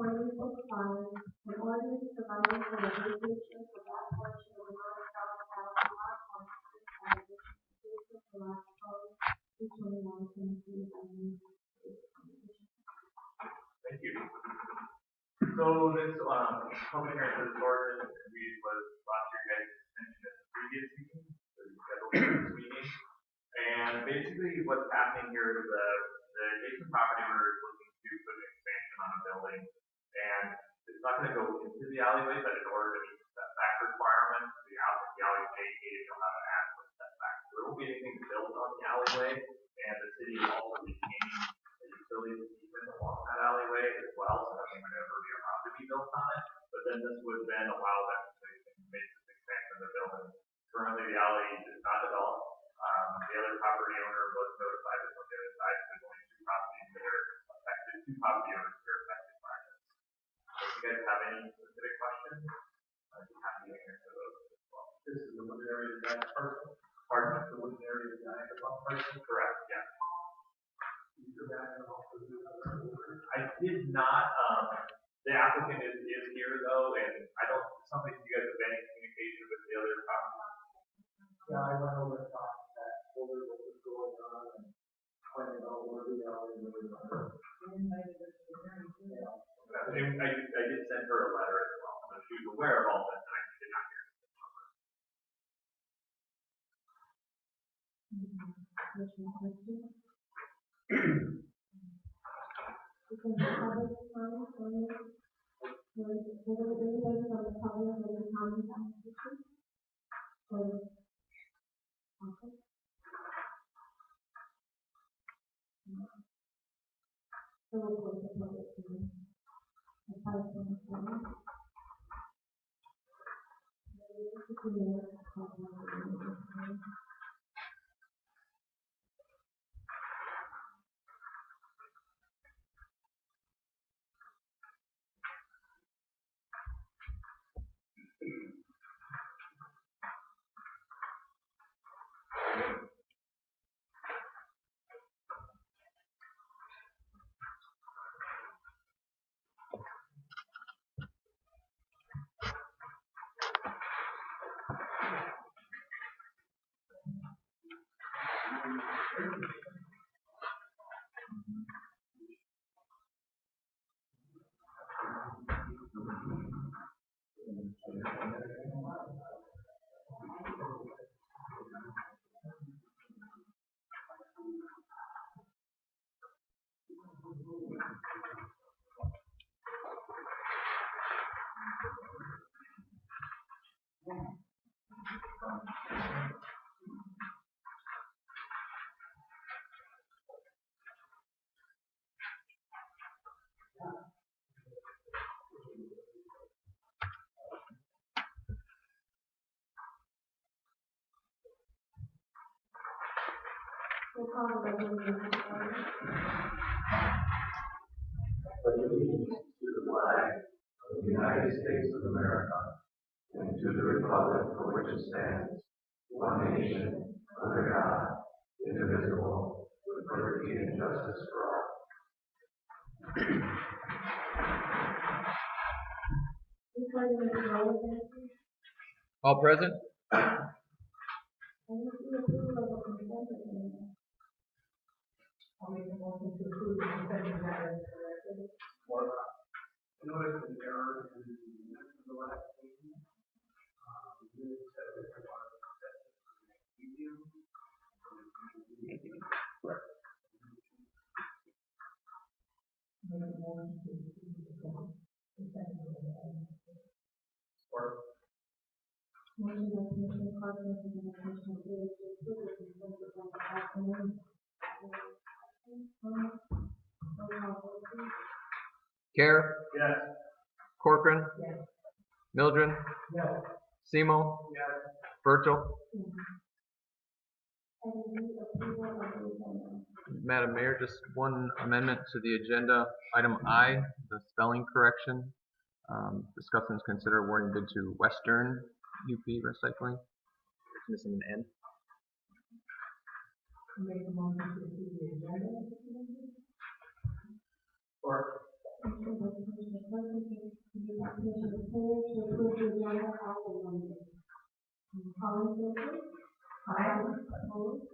2025, an ordinance providing for the vacation for that portion of the North South Lot 1 for lot code 221.23 by name. Thank you. So this public hearing for this ordinance was brought to your guys' attention at the previous meeting, so we scheduled for this meeting. And basically what's happening here is the adjacent property owner is looking to put an expansion on a building. And it's not going to go into the alleyway, but in order to meet the setback requirements, the alleyway vacated, you'll have an adequate setback. So there won't be anything built on the alleyway, and the city is also retaining the utilities easement along that alleyway as well, so nothing would ever be allowed to be built on it. But then this would then allow them to make this expansion of the building. Currently, the alley is not developed. The other property owner was notified that on the other side, there's only two properties that are affected, two property owners that are affected by this. So if you guys have any specific questions, I'd be happy to answer those as well. This is the wooded area design person? Pardon? The wooded area design person? Correct, yeah. I did not, the applicant is here though, and I don't, it sounds like you guys have been in communication with the other property. Yeah, I went over and talked to that, over what was going on, and pointed out where the alley was. I did send her a letter as well, so she was aware of all this, and I did not hear Allegiance to the flag of the United States of America and to the republic for which it stands, one nation, under God, indivisible, with liberty and justice for all. All present? I'll make a motion to approve the consent agenda as corrected. Notice an error in the minutes of the last meeting. Minutes said that there was a medium. Make a motion to approve the consent agenda. Motion by Commissioner Carpenter and Commissioner Davis to approve the consent agenda as amended. Care? Yes. Corcoran? Yes. Mildren? No. Semo? Yes. Virgil? Madam Mayor, just one amendment to the agenda. Item I, the spelling correction. Discuss and consider awarding bid to Western UP Recycling. It's missing an N. Make a motion to approve the agenda. Or Commissioner Commissioner Taylor to approve the agenda as amended. All in favor? Aye. Opposed?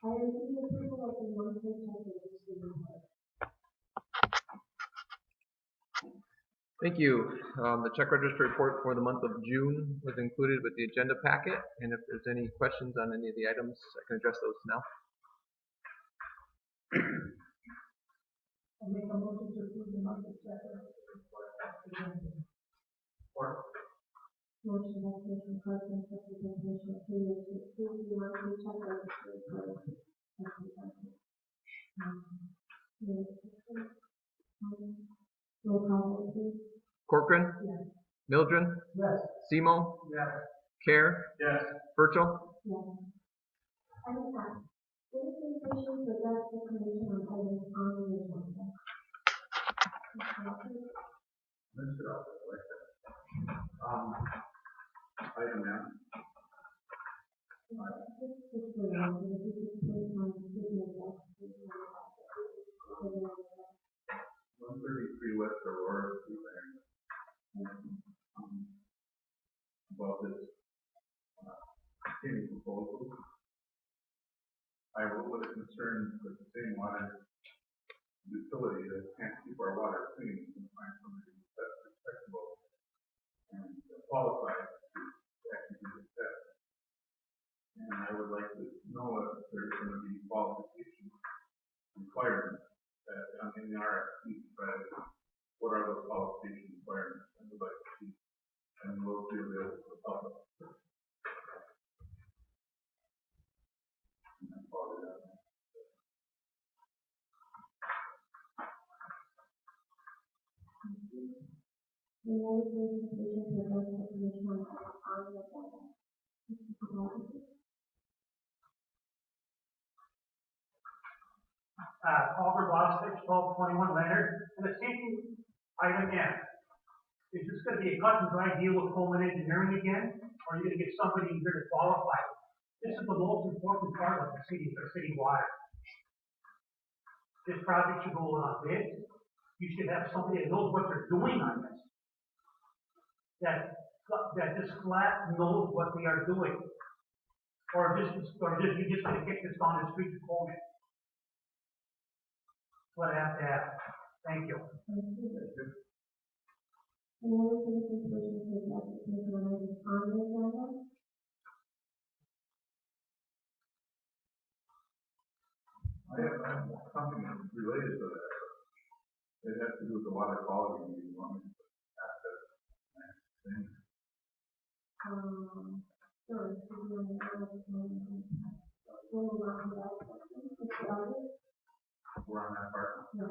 Item D, approval of the monthly check register report. Thank you. The check register report for the month of June was included with the agenda packet, and if there's any questions on any of the items, I can address those now. I make a motion to approve the monthly check report as presented. Motion by Commissioner Carson, second by Commissioner Taylor to approve the monthly check register report as presented. Any discussion? Roll call vote, please. Corcoran, Yes. Mildren, Yes. Semo, Yes. Care, Yes. Virtual. Yes. Item F, solicitation for draft information on items on the agenda. Mr. Alfred, I like that. Item M. One 133 West Aurora Street, about this came proposal. I wrote with a concern that the same water utility that can't keep our water clean can find somebody that's respectable and qualified to actually do the test. And I would like to know if there's going to be qualification requirements that in the RFP, but what are those qualification requirements? I would like to see, and will be available to the public. And that's all I have. The notice of completion of the information on the agenda. Mr. Podolsky. Culver Bob 61221 Leonard, and the same item N. Is this going to be a cut and dry deal with Coleman Engineering again, or are you going to get somebody here to qualify? This is the most important part of the city water. This project should go on bid. You should have somebody that knows what they're doing on this. That just flat knows what they are doing. Or you're just going to kick this down the street to Coleman. What I have to ask. Thank you. In order for the completion of the application on items on the agenda. I have something related to that. It has to do with the water quality. You want me to ask that next thing? Sure, so we're on the we'll move on to that section. Mr. Elliott? We're on that part. No.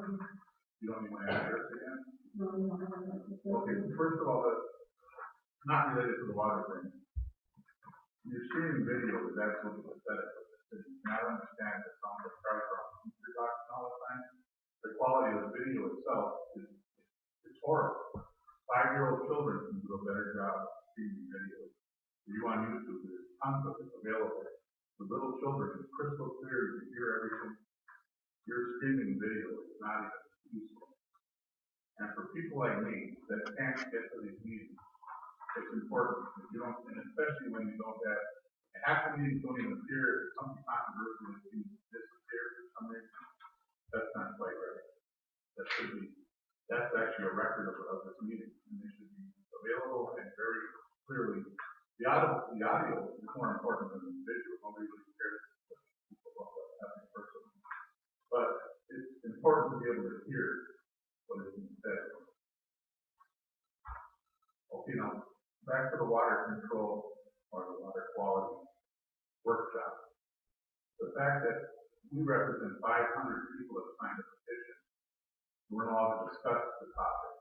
You don't need my address again? No, we don't have that. Okay, first of all, that's not related to the water thing. Your streaming video is absolutely pathetic. You cannot understand the sound of cars around computer talking all the time. The quality of the video itself is horrible. 5-year-old children can do a better job of streaming videos. If you on YouTube, there's tons of it available. The little children, it's crystal clear, you can hear everything. Your streaming video is not even useful. And for people like me that can't get to these meetings, it's important. If you don't, and especially when you don't have, half the meetings don't even appear, if something controversial that seems to disappear for some reason. That's not quite right. That's actually a record of this meeting, and they should be available and very clearly. The audio is more important than the visual. Nobody really cares about what's happening personally. But it's important to be able to hear what is being said. Okay, now back to the water control or the water quality workshop. The fact that we represent 500 people that signed a petition, we're not allowed to discuss the topic,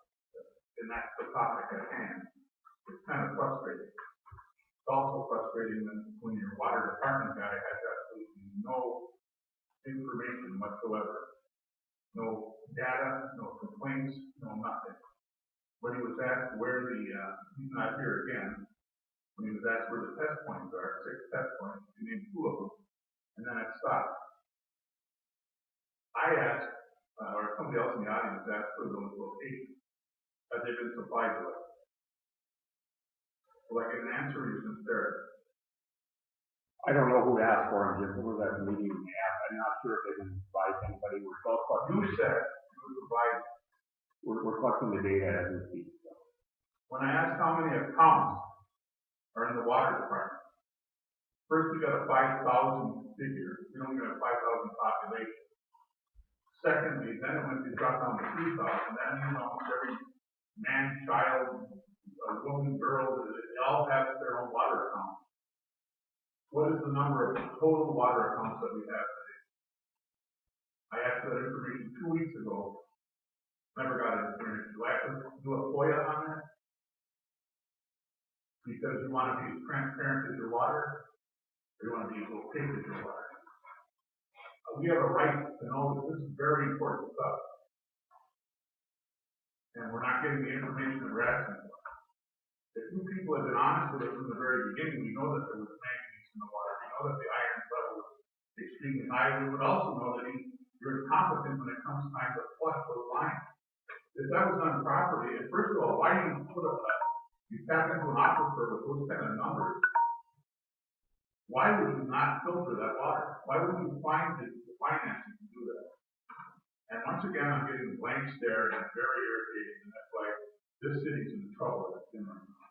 and that's the topic at hand. It's kind of frustrating. It's also frustrating when your water department guy has absolutely no information whatsoever. No data, no complaints, no nothing. When he was asked where he's not here again, when he was asked where the test points are, 6 test points, he named 2 of them, and then it stopped. I asked or somebody else in the audience asked for those locations. Have they been supplied to us? Will I get an answer or you sincere? I don't know who asked for them, just who was at the meeting they asked. I'm not sure if they can provide anybody. We're still collecting. You said you would provide. We're collecting the data as we speak. So. When I asked how many of comm are in the water department, first we got a 5,000 figure. We don't even have 5,000 population. Secondly, then it went to drop down to 3,000. That means almost every man, child, woman, girl, they all have their own water account. What is the number of total water accounts that we have today? I asked for that information 2 weeks ago. Never got an information. Do I have to do a FOIA on that? Because you want to be as transparent as your water, or you want to be as opaque as your water? We have a right to know that this is very important stuff. And we're not getting the information that we're asking for. If you people have been honest with us from the very beginning, we know that there was manganese in the water. We know that the iron level was extremely high. We would also know that you're incompetent when it comes time to flush those lines. If that was done properly, and first of all, why do you put up that? You tap into an aquifer with those kind of numbers. Why would you not filter that water? Why would you find the financing to do that? And once again, I'm getting a blank stare, and it's very irritating, and that's why this city's in the trouble that it's in right now.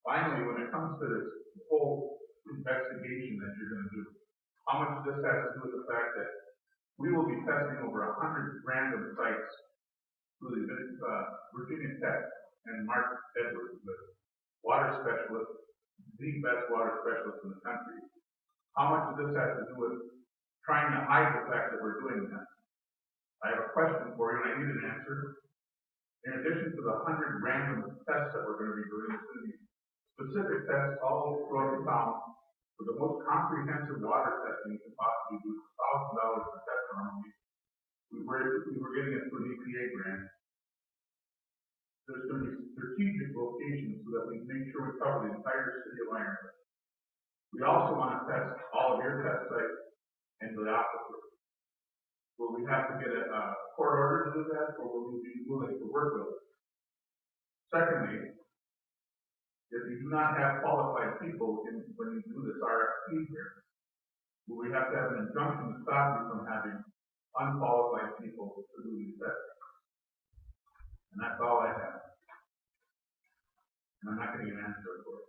Finally, when it comes to this whole investigation that you're going to do, how much of this has to do with the fact that we will be testing over 100 random sites through the Virginia Tech and Mark Edwards, the water specialist, the best water specialist in the country. How much of this has to do with trying to hide the fact that we're doing that? I have a question for you, and I need an answer. In addition to the 100 random tests that we're going to be doing, there's going to be specific tests all throughout the town for the most comprehensive water testing you can possibly do. $1,000 per test normally. We were getting it through an EPA grant. There's going to be strategic locations so that we make sure we cover the entire city of Ironwood. We also want to test all of your test sites and the aquifer. Will we have to get a court order to do that, or will we be willing to work with it? Secondly, if you do not have qualified people when you do this RFP here, will we have to have an injunction to stop you from having unqualified people to do these tests? And that's all I have. And I'm not getting an answer for it.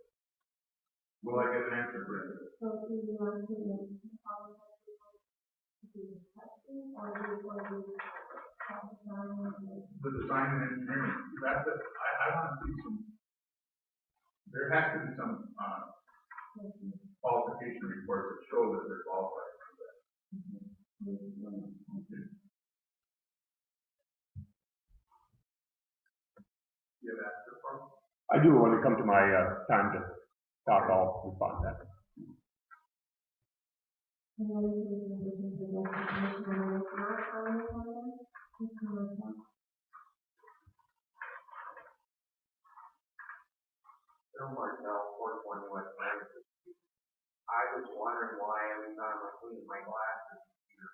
Will I get an answer for it? So do you want to make qualified people to do the testing, or do you want to do the design and engineering? That's it. I want to see some. There has to be some qualification reports that show that they're qualified for that. Okay. You have answer for me? I do. When it comes to my time to talk, I'll respond to that. Bill Martell, 420 West Madison. I was wondering why every time I clean my glasses, your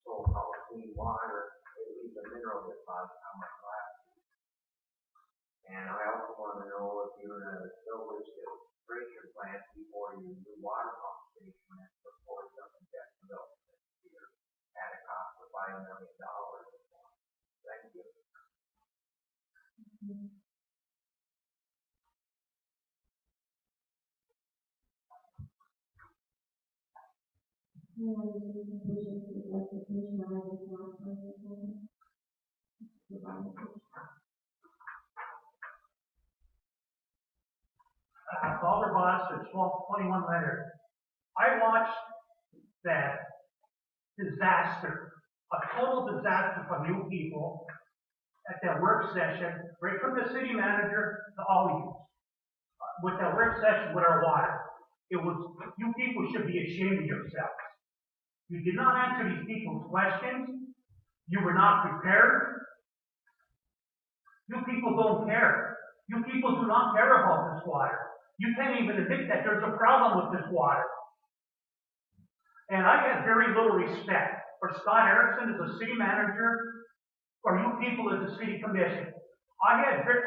so-called clean water, it leaves a mineral deposit on my glasses. And I also want to know if you're going to establish a filtration plant before you do water pump station and before something gets developed next year at a cost of $5 million. Thank you. Calder Boss at 1221 Leonard. I watched that disaster, a total disaster for new people at that work session, right from the city manager to all of you, with that work session with our water. It was, you people should be ashamed of yourselves. You did not answer these people's questions. You were not prepared. You people don't care. You people do not care about this water. You can't even admit that there's a problem with this water. And I have very little respect or Scott Erickson as a city manager, or you people as a city commission. I have very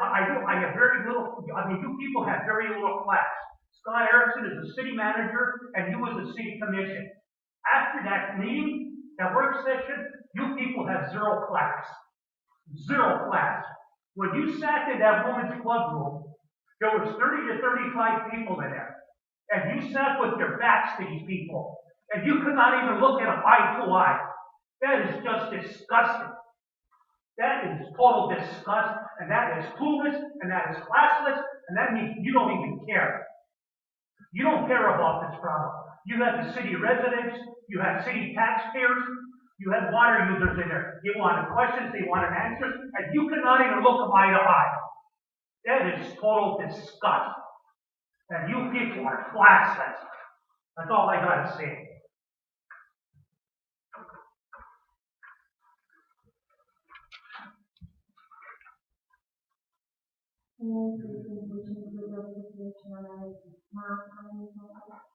little, you people have very little class. Scott Erickson is a city manager, and you as a city commission. After that meeting, that work session, you people have zero class. Zero class. When you sat in that women's club room, there was 30 to 35 people in there. And you sat with your backs to these people. And you could not even look at them eye to eye. That is just disgusting. That is total disgust, and that is clueless, and that is classless, and that means you don't even care. You don't care about this problem. You have the city residents, you have city taxpayers, you have water users in there. They wanted questions, they wanted answers, and you cannot even look them eye to eye. That is total disgust. And you people are classless. That's all I gotta say. And presentation for justification on non-financial items.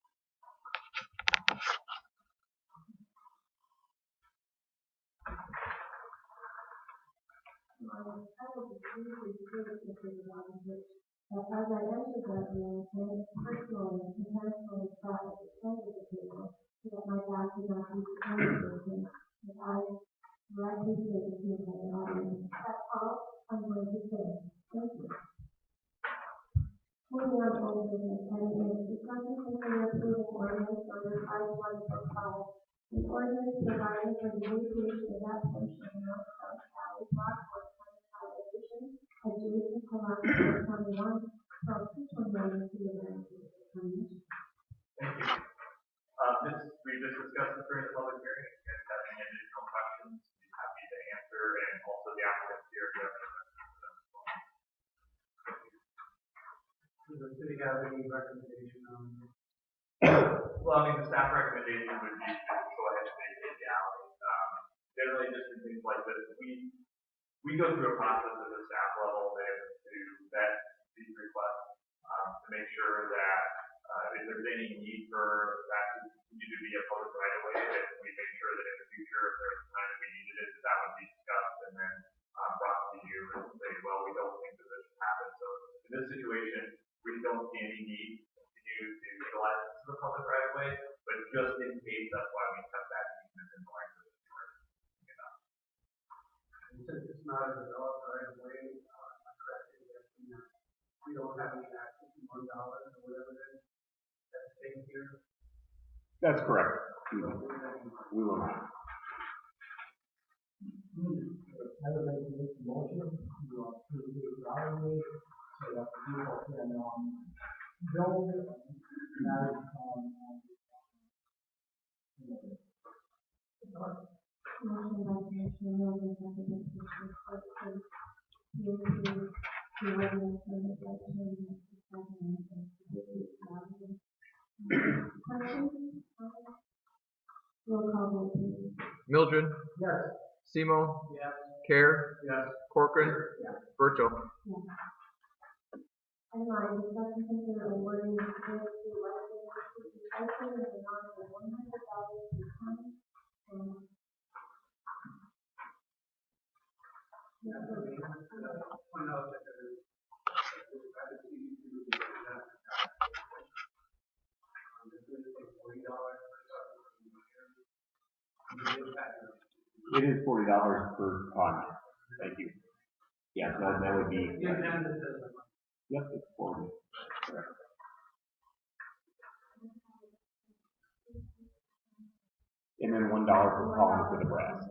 I will be briefly curious about which, as I entered that room, I personally, intentionally sat at the front of the table so that my back would not be turned, and I directly faced the audience. That's all I'm going to say. Thank you. Moving on to old business, item 8, discussion consider approving ordinance number 5145. An ordinance providing for the recreation of that portion of North South Valley Block 125 addition adjacent to Lot 421 from 229 to the Commission. Thank you. We just discussed this during the public hearing. If you guys have any additional questions, we'd be happy to answer, and also the applicants here if you have any questions for them as well. Does the city have any recommendation on this? Well, I mean, the staff recommendation would be to go ahead and vacate the alley. Generally, just in things like this, we go through a process at the staff level to vet these requests to make sure that if there's any need for that to continue to be a public right of way, that we make sure that in the future, if there's a time that we needed it, that would be discussed and then brought to you and say, well, we don't think that this should happen. So in this situation, we don't see any need to continue to utilize this as a public right of way, but just in case, that's why we kept that easement in the language of the story. And since it's not a developed right of way, I'm correct in guessing that we don't have any access to $1 or whatever it is that's taken here. That's correct. We will not. I would like to make a motion to approve the evaluate so that the people can build and manage Motion by Commissioner Mills, second by Commissioner Clarkson, to approve the ordinance number 5145. Questions? Roll call vote, please. Mildred, Yes. Semo, Yes. Care, Yes. Corcoran, Virgil. Yes. Item 9, discussion consider awarding the grant to Western Recycling in the amount of $100 to comm. Point out that there is It is $40 per ton. Thank you. Yeah, that would be. Yep, it's 40. Correct. And then $1 per column for the brass.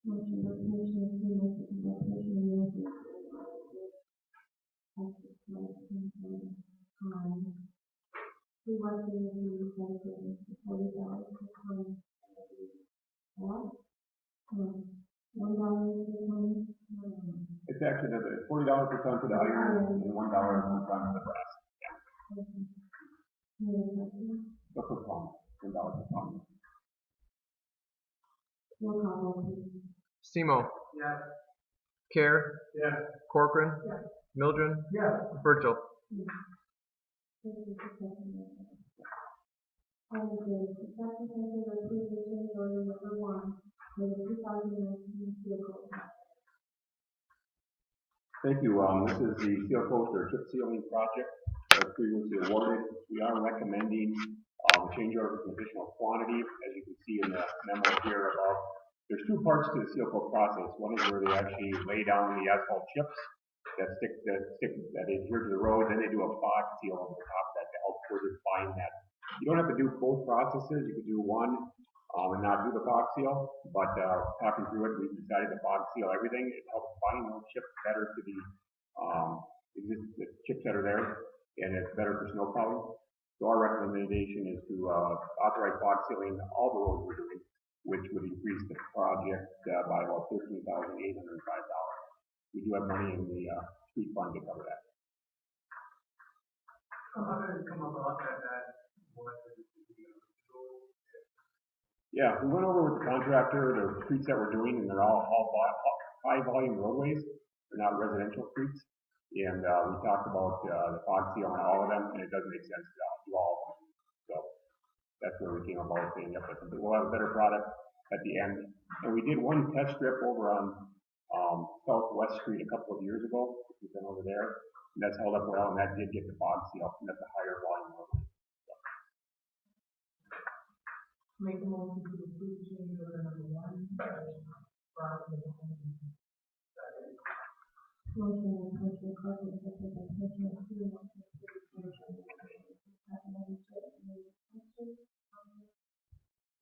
Motion by Commissioner Semo, second by Commissioner Mills. To Western Recycling, $40 per ton. What? No. $1 per ton? No. It's actually $40 per ton for the iron and $1 per ton for the brass. So per ton, $10 per ton. Roll call vote, please. Semo, Yes. Care, Yes. Corcoran, Mildren, Yes. Virgil. Thank you for checking that. Item J, discussion consider approving change order number 1 for the 2019 vehicle tax. Thank you. This is the seal coat or chip sealing project that was previously awarded. We are recommending change order for additional quantity, as you can see in the memo here above. There's two parts to the seal coat process. One is where they actually lay down the asphalt chips that adhere to the road. Then they do a fog seal over the top of that to help further define that. You don't have to do both processes. You could do one and not do the fog seal. But talking through it, we decided to fog seal everything. It helps bind those chips better to the chips that are there, and it's better for snow plowing. So our recommendation is to authorize fog sealing all the roads we're doing, which would increase the project by about $13,805. We do have money in the street fund to cover that. How did it come about that Yeah, we went over with the contractor, the streets that we're doing, and they're all high volume roadways. They're not residential streets. And we talked about the fog seal on all of them, and it doesn't make sense to do all of them. So that's where we came about saying, yep, we'll have a better product at the end. And we did one test strip over on Southwest Street a couple of years ago. We've been over there, and that's held up well, and that did get the fog seal, and that's a higher volume road. Make a motion to approve change order number 1. Motion by Commissioner Corcoran, second by Commissioner Semo, to approve change order number 1. Item J, any questions?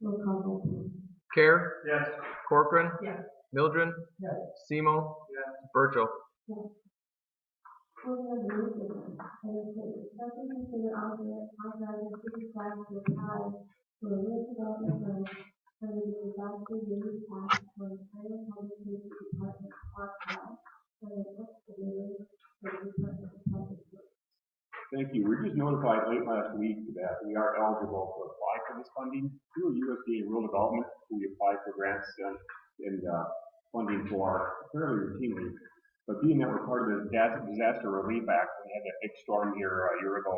Roll call vote, please. Care, Yes. Corcoran, Yes. Mildren, Yes. Semo, Yes. Virgil. Yes. Order of the new business. Item K, discussion consider authorizing city staff to apply for a real development grant under the disaster relief act for Ontario Public Safety Department Stockpile and an excavator for the Department of Public Works. Thank you. We were just notified late last week that we are eligible to apply for this funding through USDA Rural Development, who we apply for grants and funding for fairly routinely. But being that we're part of the Disaster Relief Act, we had that big storm here a year ago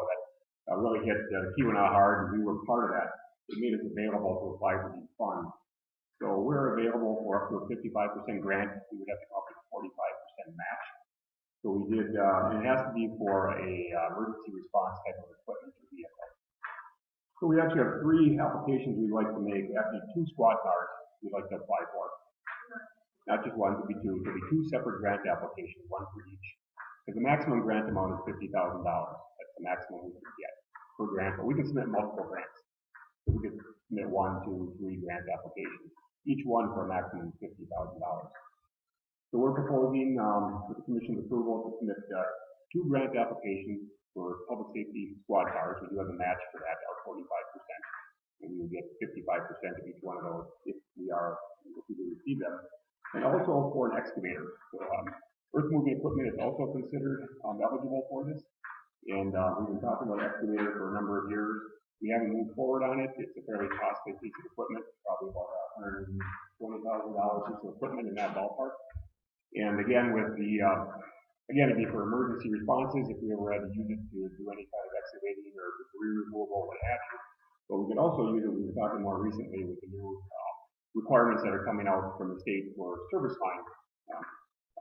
that really hit Keweenaw hard, and we were part of that. It made us available to apply for these funds. So we're available for up to a 55% grant. We would have to come up with a 45% match. So we did, and it has to be for a emergency response type of equipment or vehicle. So we actually have 3 applications we'd like to make. Actually, 2 squad cars we'd like to apply for. Not just one, it could be 2. It could be 2 separate grant applications, one for each. Because the maximum grant amount is $50,000. That's the maximum we can get per grant, but we can submit multiple grants. So we could submit 1, 2, 3 grant applications, each one for a maximum of $50,000. So we're proposing, with the Commission's approval, to submit 2 grant applications for public safety squad cars. We do have a match for that, our 45%. And we will get 55% of each one of those if we do receive them. And also for an excavator. So earth moving equipment is also considered eligible for this. And we've been talking about excavator for a number of years. We haven't moved forward on it. It's a fairly costly piece of equipment, probably about $120,000 piece of equipment in that ballpark. And again, with the it'd be for emergency responses if we ever had to use it to do any kind of excavating or debris removal, what have you. But we could also use it. We were talking more recently with the new requirements that are coming out from the state for service line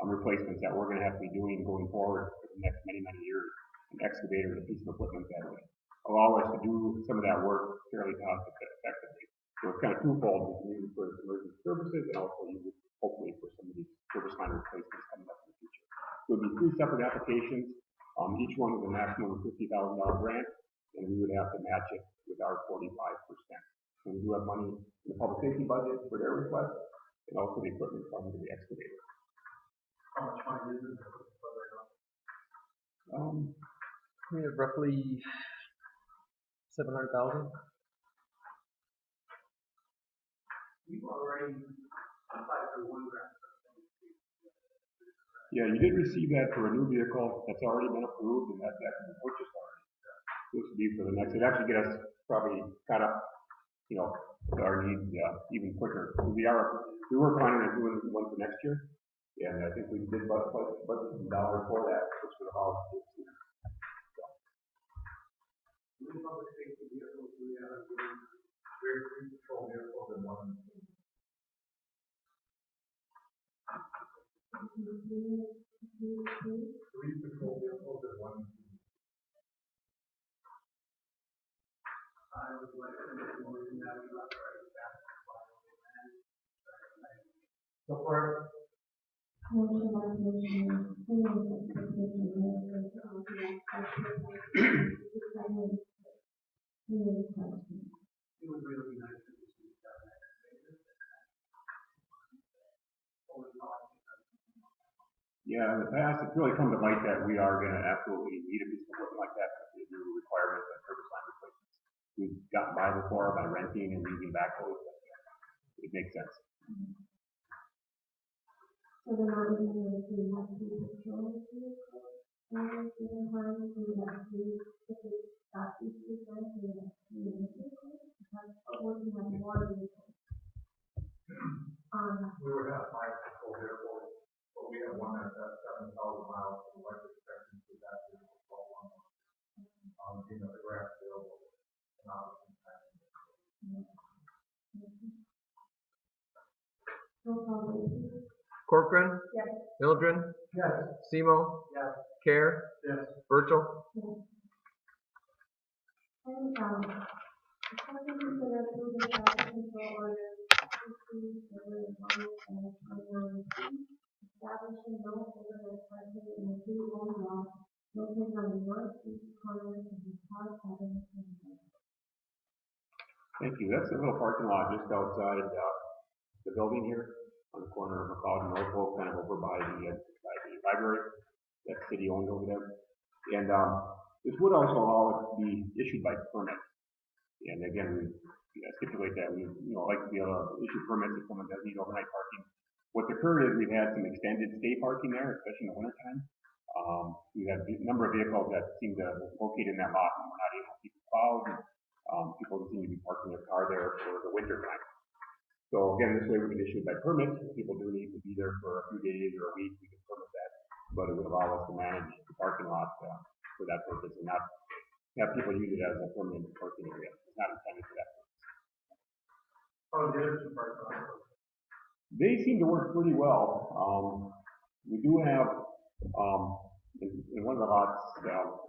replacements that we're going to have to be doing going forward for the next many years. An excavator is a piece of equipment that would allow us to do some of that work fairly cost effectively. So it's kind of twofold. We can use it for emergency services and also use it hopefully for some of these service line replacements coming up in the future. So it would be 3 separate applications, each one with a maximum of $50,000 grant, and we would have to match it with our 45%. So we do have money in the public safety budget for their request, and also the equipment fund for the excavator. How much money is it? We have roughly 700,000. We've already applied for 1 grant. Yeah, you did receive that for a new vehicle that's already been approved, and that's actually been purchased already. This would be for the next, it'd actually get us probably caught up our needs, even quicker. We were planning on doing one for next year, and I think we did budget some dollars for that, which would allow us to do it sooner. New public safety vehicles, we have rear cruise patrol vehicles and one. Three patrol vehicles and one. I would like to make a motion that we authorize that. Support. Motion by Commissioner Cleveland, second by Commissioner Reyes, to authorize any question? It would really be nice to see that next year. Yeah, in the past, it's really come to light that we are going to absolutely need a piece of equipment like that because the new requirements of service line replacements. We've gotten by before by renting and using backhoes. It makes sense. So they're not even going to see what the patrol vehicles and given time we would have to, if it's got these vehicles, we would have to do the vehicles, because working on the water vehicles. We would have 5 patrol vehicles, but we have one that's at 7,000 miles, so life expectancy of that vehicle is 12 months. Being at the grass available, and obviously. Roll call, please. Corcoran. Yes. Mildren. Yes. Semo. Yes. Care. Yes. Virtual. Yes. And, discussion consider approving traffic control order 22/29/29, establishing no overnight parking in the two-lane lot located on the northeast corner of the Park Avenue. Thank you. That's a little parking lot just outside the building here on the corner of McLeod and Norfolk, kind of over by the library that's city owned over there. And this would also allow it to be issued by permit. And again, we stipulate that we like to be able to issue permits if someone does need overnight parking. What's occurred is we've had some extended stay parking there, especially in the wintertime. We have a number of vehicles that seem to locate in that lot and we're not able to keep it plowed. People continue to be parking their car there for the winter time. So again, this way we can issue it by permit. If people do need to be there for a few days or a week, we can permit that. But it would allow us to manage the parking lot for that purpose and not have people use it as a permanent parking area. It's not intended for that purpose. Oh, the other two parking lots. They seem to work pretty well. We do have in one of the lots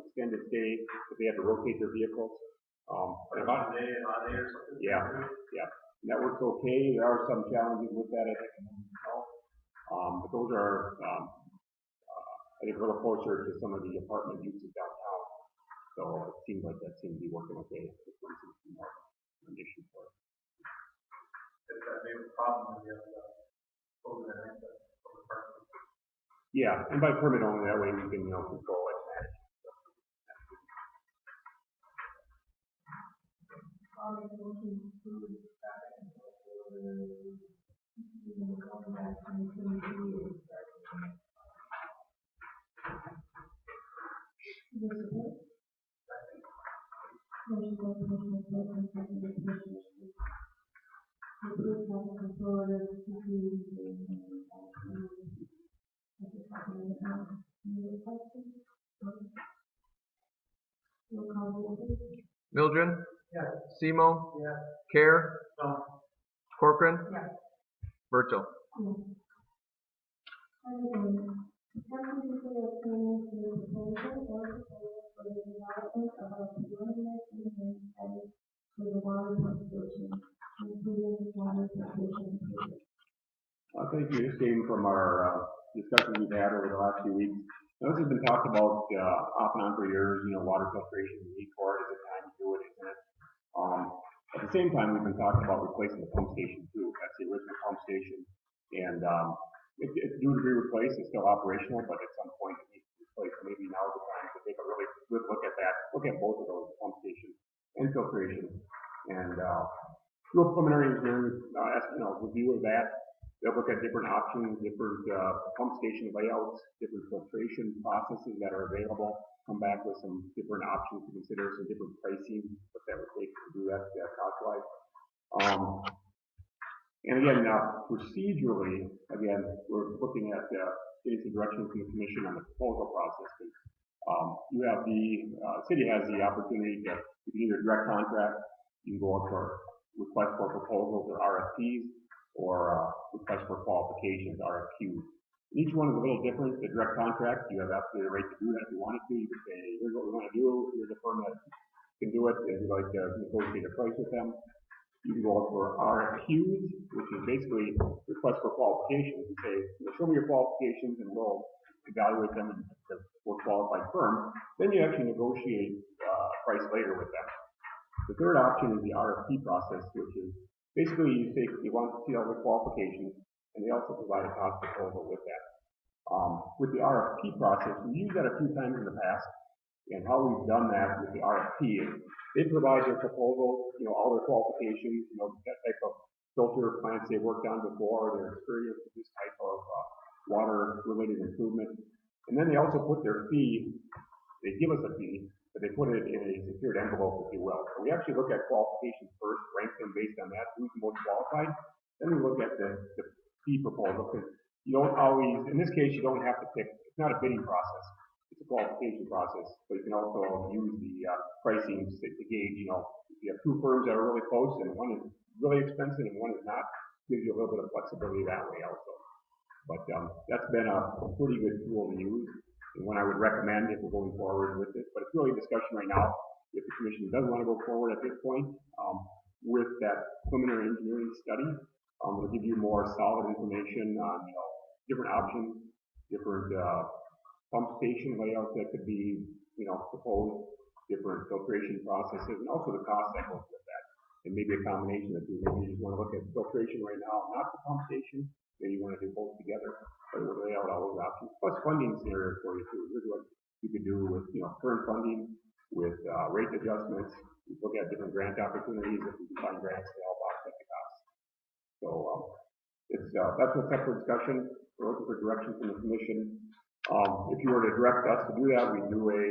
extended stay if they have to rotate their vehicles. About a day or something. Yeah. And that works okay. There are some challenges with that, I think, but those are, I think, a little closer to some of the apartment uses downtown. So it seems like that seems to be working okay. It's more an issue for us. It's that big problem with over that access for the parking. Yeah, and by permit only, that way we can, control it and manage. I'll make a motion to approve traffic control order 22/29/2022. Motion by Commissioner Clayton, second by Commissioner Street. To approve traffic control order 22/29/2022. Any other questions? Roll call, please. Mildren. Yes. Semo. Yes. Care. No. Corcoran. Yes. Virtual. Yes. Item discussion consider obtaining a proposal or proposal for the development of a preliminary engineering study for the water pump station, including water filtration. Thank you. This came from our discussions we've had over the last few weeks. Now, this has been talked about off and on for years. Water filtration, the need for it, is it time to do it, isn't it? At the same time, we've been talking about replacing the pump station too. That's the original pump station, and it's due to be replaced. It's still operational, but at some point it needs to be replaced. Maybe now is the time to take a really good look at that. Look at both of those, pump station and filtration, and do a preliminary engineering review of that. They'll look at different options, different pump station layouts, different filtration processes that are available. Come back with some different options to consider, some different pricing, what that would take to do that cost-wise. And again, procedurally, again, we're looking at getting some direction from the commission on the proposal process. You have city has the opportunity to, you can either direct contract, you can go out for request for proposals or RFPs, or request for qualifications, RFQs. And each one is a little different. The direct contract, you have absolutely the right to do that if you wanted to. You can say, here's what we want to do, here's a firm that can do it, and you'd like to negotiate a price with them. You can go out for RFQs, which is basically request for qualifications. You say, show me your qualifications, and we'll evaluate them and for qualified firm. Then you actually negotiate price later with them. The third option is the RFP process, which is basically you want to see all the qualifications, and they also provide a cost proposal with that. With the RFP process, we used that a few times in the past, and how we've done that with the RFP is they provide their proposal, all their qualifications, that type of filter plants they've worked on before, their experience with this type of water-related improvement. And then they also put their fee, they give us a fee, but they put it in a secured envelope, if you will. So we actually look at qualifications first, rank them based on that, who's the most qualified. Then we look at the fee proposal, because you don't always, in this case, you don't have to pick, it's not a bidding process. It's a qualification process, but you can also use the pricing to gauge, if you have two firms that are really close and one is really expensive and one is not, gives you a little bit of flexibility that way also. But that's been a pretty good tool to use, and one I would recommend if we're going forward with this. But it's really a discussion right now. If the commission does want to go forward at this point with that preliminary engineering study, it'll give you more solid information on different options, different pump station layouts that could be, proposed, different filtration processes, and also the cost that goes with that. And maybe a combination of the two. Maybe you just want to look at filtration right now, not the pump station. Maybe you want to do both together, but we'll lay out all those options. Plus funding scenarios for you too. Here's what you could do with, current funding, with rate adjustments. We look at different grant opportunities if we can find grants to help offset the costs. So that's what's up for discussion. We're looking for direction from the commission. If you were to direct us to do that, we do a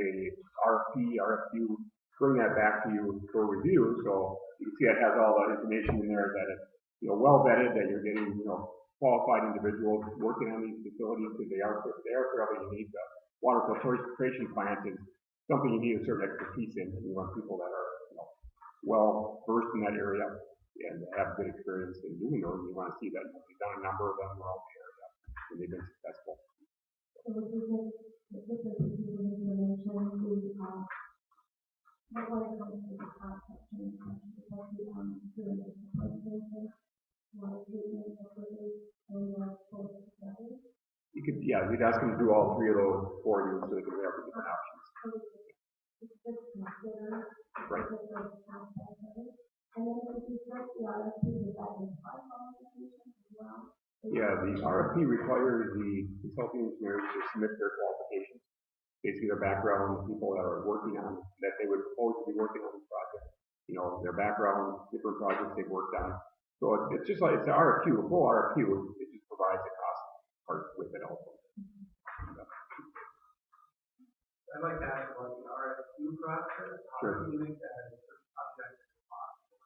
RFP, RFQ, bring that back to you for review. So you can see it has all the information in there that it's well vetted, that you're getting qualified individuals working on these facilities because they are fairly unique. The water filtration plant is something you need a certain expertise in, and you want people that are well versed in that area and have good experience in doing those. You want to see that you've done a number of them around the area and they've been successful. So this is the difference between the mention what when it comes to the cost section, especially doing the presentation, water treatment, facilities, and both together. You could, we'd ask them to do all three of those for you so they can have the different options. It's just consider Right. the different aspects of it. And then if you check the RFP, does that imply qualifications as well? Yeah, the RFP requires the consulting engineers to submit their qualifications, basically their background, people that are working on, that they would propose to be working on this project, their background, different projects they've worked on. So it's just like, it's an RFQ, a full RFQ, it just provides a cost part with it also. I'd like to ask about the RFQ process. How do you make that objective possible?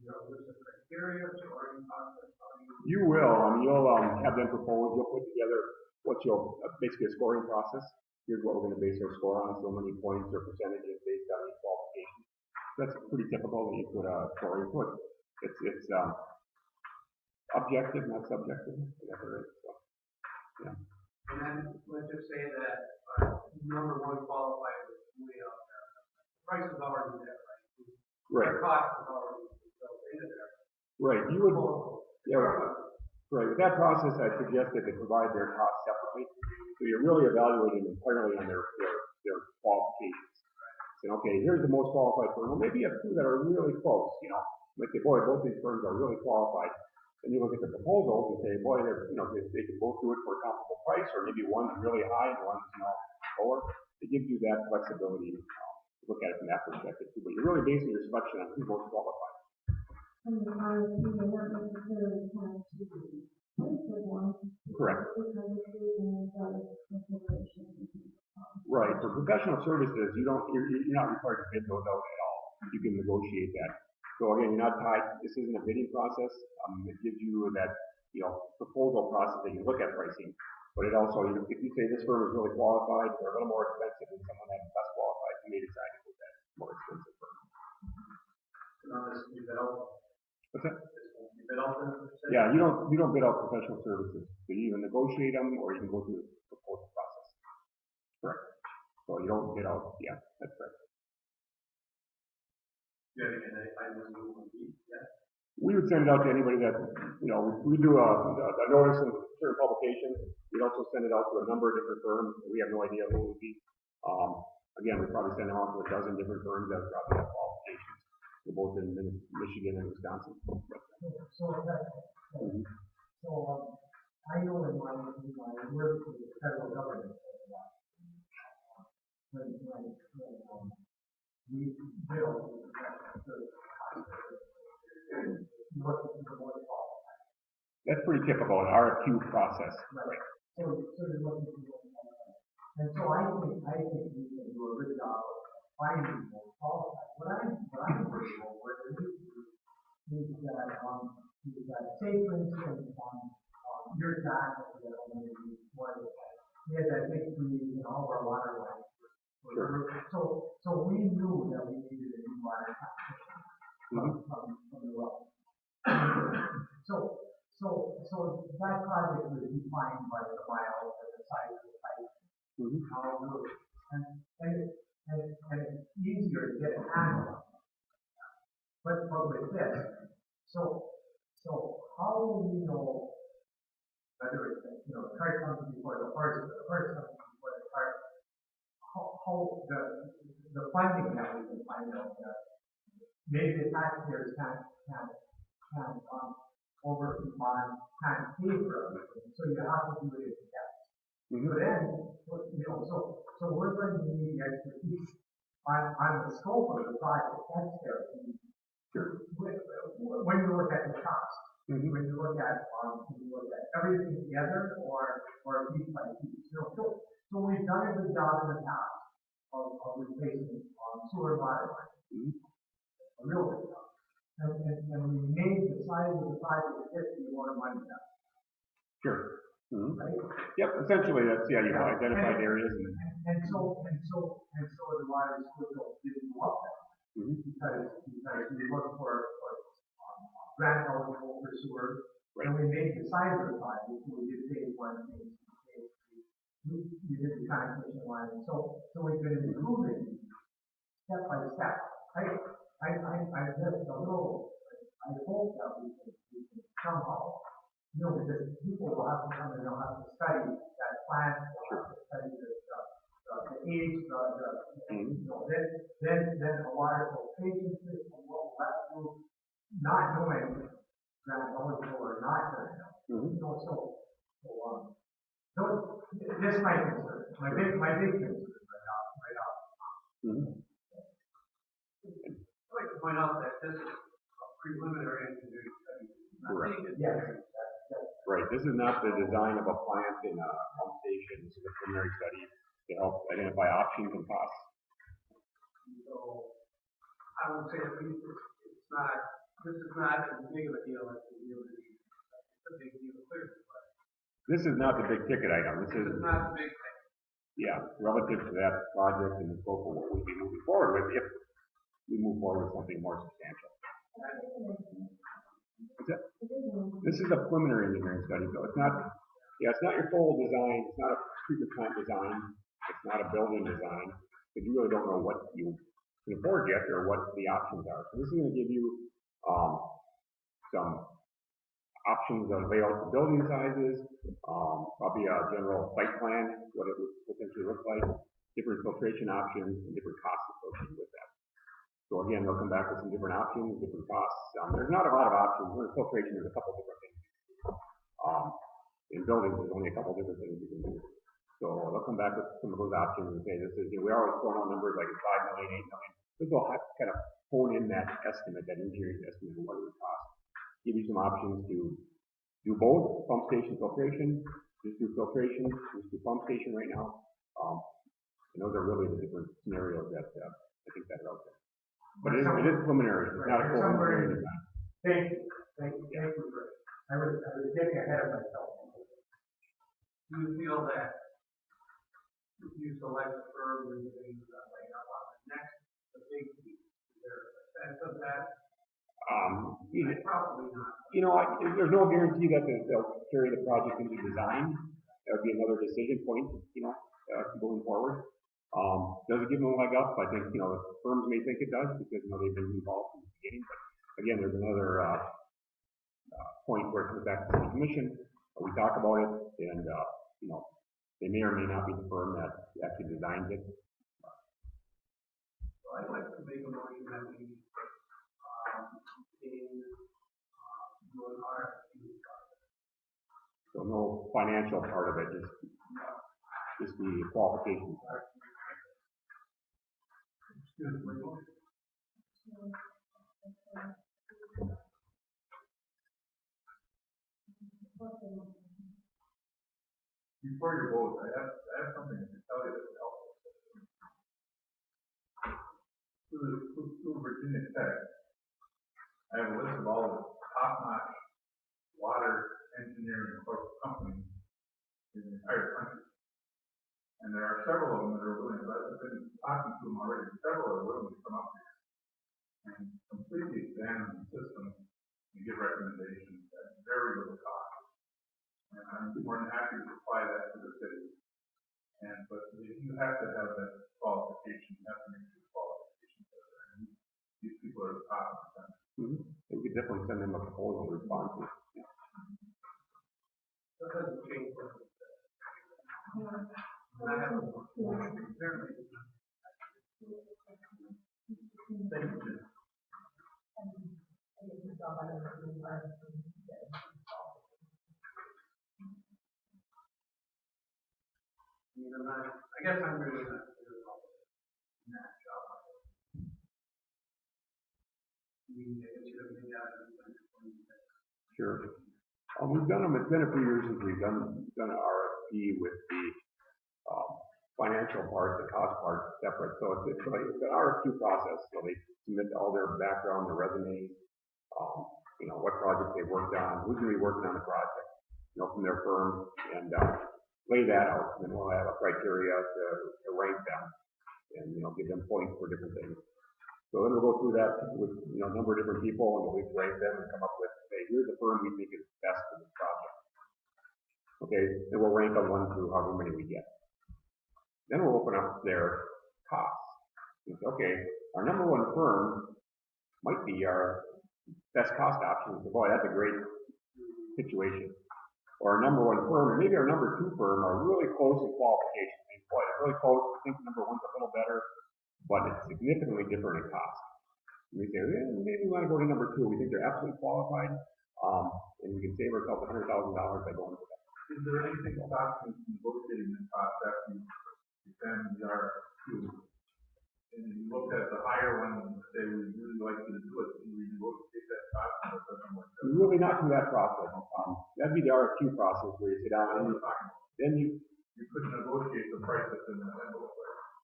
There's a criteria, scoring process. You will, you'll have them propose, you'll put together basically a scoring process. Here's what we're going to base our score on, so many points or percentages based on each qualification. That's pretty typical that you put a scoring put. It's objective, not subjective. Right, so, yeah. And then let's just say that number one qualified was way up there. The price is already there, right? Right. The cost is already built into there. Right. You would. Right. With that process, I suggest that they provide their costs separately. So you're really evaluating entirely on their qualifications. Saying, okay, here's the most qualified firm. Well, maybe you have two that are really close. Like say, boy, both these firms are really qualified. Then you look at the proposals and say, boy, they can both do it for a comparable price, or maybe one's really high and one's lower. It gives you that flexibility to look at it from that perspective too. But you're really basing your selection on who's most qualified. And the RFP may not necessarily have to be placed with one. Correct. Because it's using other considerations. Right. For professional services, you're not required to bid those out at all. You can negotiate that So again, you're not tied, this isn't a bidding process, it gives you that, proposal process that you look at pricing. But it also, if you say this firm is really qualified, they're a little more expensive than someone that's less qualified, you may decide to go with that more expensive firm. What's that? Yeah, you don't bid out professional services. So you either negotiate them or you can go through the proposal process. Correct. So you don't bid out, yeah, that's correct. We would send it out to anybody that, we do a notice in certain publications. We'd also send it out to a number of different firms. We have no idea who it would be. Again, we probably send them out to a dozen different firms that probably have qualifications. We're both in Michigan and Wisconsin. I know in my work with the federal government, when we build that's pretty typical, an RFQ process. Right. So you're looking for more qualified. And so I think we can do a good job of finding more qualified. What I'm worried about is that say for instance years back we had that big freeze and all of our water lines were so we knew that we needed a new water transmission from the well. So that project was defined by the mile and the size of the pipe, how it works, and it's easier to get a handle on. But with this, so how will we know whether it's the cart comes before the horse or the horse comes before the cart? How the funding that we can find out that maybe the taxpayers can't over bond can't pay for everything, so you have to do it in steps. So then, so we're going to need the expertise on the scope of the project. That's there. When you look at the cost, when you look at everything together or piece by piece. So we've done a good job in the past of replacing sewer water lines. A real good job. And we made the size of the project fit the amount of money now. Sure. Right? Yep, essentially that's, you identified areas and so the water schedule didn't go up that because we looked for grant eligible for sewer, and we made the size of the project, so we did phase one, phase two, phase three. We did the transmission line, so we've been improving step by step. I just a little, I hope that we can somehow, because people will have to come and they'll have to study that plant, they'll have to study the age, then a water filtration system, what will that do, not knowing grant eligible or not grant eligible. So this is my concern, my big concern right off. I'd like to point out that this is a preliminary engineering study. Correct. Yes. Right. This is not the design of a plant in a pump station. This is a preliminary study to help identify options and costs. So I would say at least this is not as big of a deal as the deal is. It's a big deal clearly. This is not the big ticket item. This is not the big thing. Yeah, relative to that project and the scope of what we'd be moving forward with if we move forward with something more substantial. What's that? This is a preliminary engineering study, so it's not your full design, it's not a treatment plant design, it's not a building design, because you really don't know what you can afford yet or what the options are. So this is going to give you some options on layout for building sizes, probably a general site plan, what it would potentially look like, different filtration options, and different costs associated with that. So again, they'll come back with some different options, different costs. There's not a lot of options. In filtration, there's a couple different things. In buildings, there's only a couple different things you can do. So they'll come back with some of those options and say, this is, we always throw out numbers like 5 million, 8 million. This will have to kind of hone in that estimate, that engineering estimate of what it would cost. Give you some options to do both, pump station filtration, just do filtration, just do pump station right now. And those are really the different scenarios that I think that are out there. But it is preliminary, it's not a full Somewhere in- design. Thank you, Rick. I was getting ahead of myself. Do you feel that if you select a firm and things like that on the next, the big piece, is there a sense of that? Probably not. There's no guarantee that they'll carry the project into design. That would be another decision point, going forward. Does it give them a leg up? I think, the firms may think it does because, they've been involved from the beginning. But again, there's another point where it comes back to the commission. We talk about it and, they may or may not be the firm that actually designed it. So I'd like to make a motion that we, do an RFQ process. So no financial part of it, just the qualifications. Excuse me, motion. Before you vote, I have something to tell you that will help. Through Virginia Tech, I have a list of all the top-notch water engineering companies in the entire country. And there are several of them that are willing, I've been talking to them already, several are willing to come up here and completely examine the system and give recommendations at very little cost. And I'm more than happy to apply that to the city. But you have to have that qualification, you have to make sure the qualifications are there. And these people are the top of the country. Mm-hmm. We could definitely send them a proposal to respond to. Yeah. That doesn't change what we said. I have a motion. Apparently. Thank you, Jim. I guess I'm really not doing all that job. Sure. We've done them. It's been a few years since we've done an RFP with the financial part, the cost part separate. So it's an RFQ process. So they submit all their background, their resumes, what projects they worked on, who's going to be working on the project, from their firm, and lay that out. And then we'll have a criteria to rank them and, give them points for different things. So then we'll go through that with, a number of different people, and we'll rank them and come up with, hey, here's the firm we think is best for this project. Okay, then we'll rank them 1 through however many we get. Then we'll open up their costs. And say, okay, our number 1 firm might be our best cost option. So, boy, that's a great situation. Or our number 1 firm, and maybe our number 2 firm are really close in qualification. And boy, they're really close. I think number 1's a little better, but it's significantly different in cost. And we say, maybe we want to go to number 2. We think they're absolutely qualified, and we can save ourselves $100,000 by going with that. Is there anything stopping you from negotiating the cost after you examine the RFQ? And you look at the higher one and say, we'd really like you to do it, and we negotiate that cost, and it doesn't work out. We really not do that process. That'd be the RFQ process where you sit down and then you couldn't negotiate the price that's in the envelope.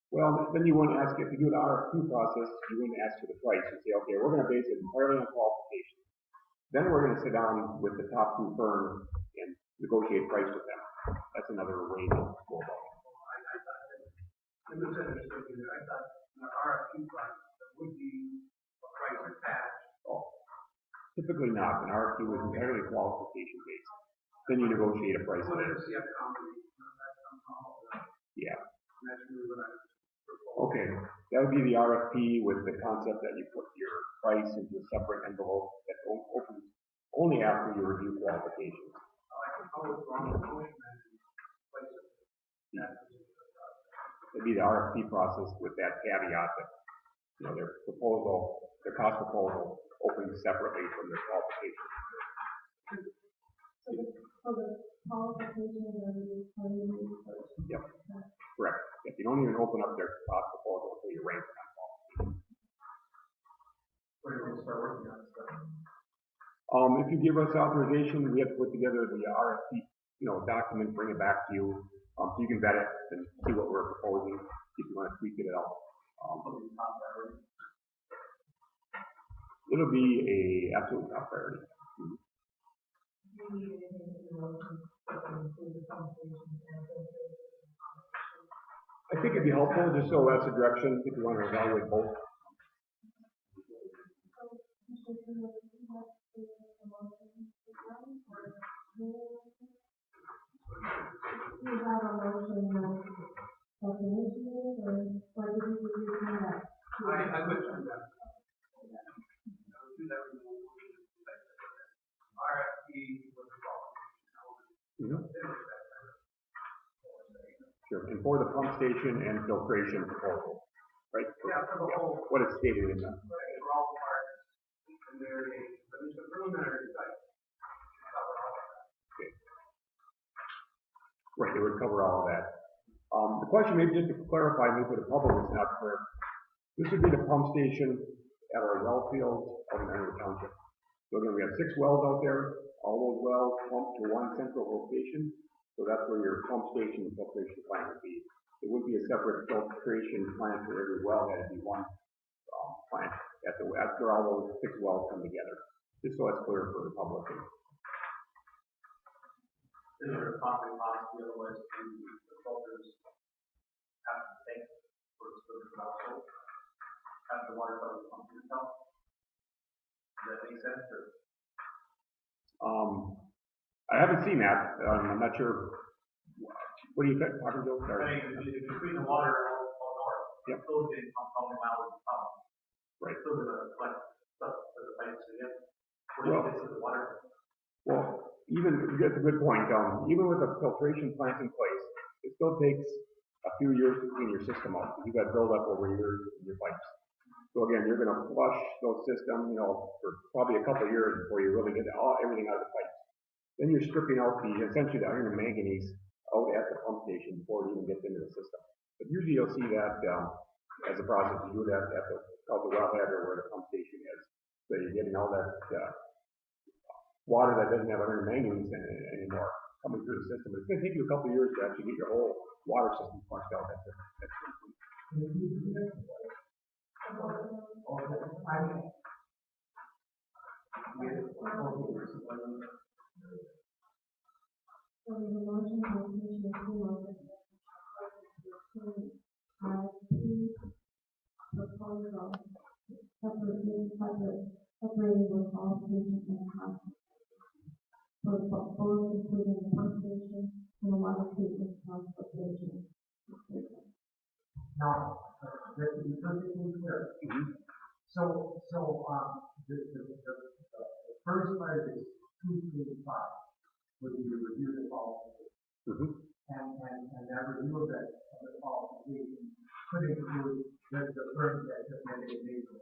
Well, then you wouldn't ask, if you do the RFQ process, you wouldn't ask for the price. You say, okay, we're going to base it entirely on qualifications. Then we're going to sit down with the top 2 firms and negotiate price with them. That's another way to go about it. I misunderstood you there. I thought in the RFQ process, there would be a price attached. Oh, typically not. An RFQ is entirely qualification based. Then you negotiate a price. What is the accommodation? Yeah. That's really what I was. Okay, that would be the RFP with the concept that you put your price into a separate envelope that opens only after you review qualifications. It'd be the RFP process with that caveat that, their cost proposal opens separately from their qualifications. So the qualifications are really first. Yep, correct. If you don't even open up their cost proposal until you rank them on qualifications. What do you want to start working on stuff? If you give us authorization, we have to put together the RFP, document, bring it back to you, so you can vet it and see what we're proposing, if you want to tweak it at all. It'll be a absolute top priority. I think it'd be helpful, just so that's a direction, if you want to evaluate both. You have a motion that's initiated, or did you do that? I would do that. RFP was Mhm. Sure, and for the pump station and filtration proposal, right? Yeah, for the whole. What is stated in that. For all parts, and there's a preliminary site. Cover all of that. Right, it would cover all of that. The question, maybe just to clarify, maybe for the public is not clear. This would be the pump station at our well fields out in Henry Township. So again, we have 6 wells out there. All those wells pump to one central location. So that's where your pump station and filtration plant would be. It would be a separate filtration plant for every well. That'd be one plant after all those 6 wells come together. Just so it's clear for the public. Is there a possible possibility otherwise the filters have to take for the service also? Have the water level pump itself? Does that make sense or? I haven't seen that. I'm not sure. What do you think, Dr. Joe? I mean, if between the water all north, Yep. still getting pumped out of the pump. Right. Still gonna collect stuff to the pipes again. Well- What is this to the water? Well, that's a good point. Even with a filtration plant in place, it still takes a few years to clean your system out. You've got buildup over years in your pipes. So again, you're going to flush those systems, for probably a couple of years before you really get everything out of the pipes. Then you're stripping out essentially the iron and manganese out at the pump station before it even gets into the system. But usually you'll see that as a process. You do that at the wellhead or where the pump station is. So you're getting all that water that doesn't have iron and manganese in it anymore coming through the system. It's going to take you a couple of years to actually get your whole water system flushed out. So the motion by Commissioner Seymour to approve RFP proposal separating the qualifications and cost for both including the pump station and the water treatment transportation. Now, that to be perfectly clear. So, the first part is 235, would be to review the qualification. And that review of the qualification could include the firm that just made a legal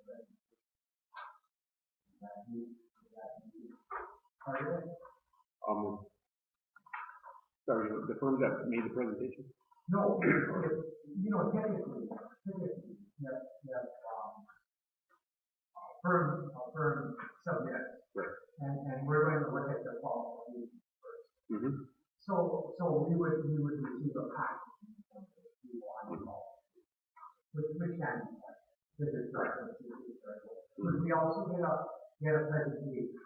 Sorry, the firm that made the presentation? No, technically, that firm subject. Right. And we're going to look at the qualification first. So we would receive a package which can be this is right. Would we also get a presentation?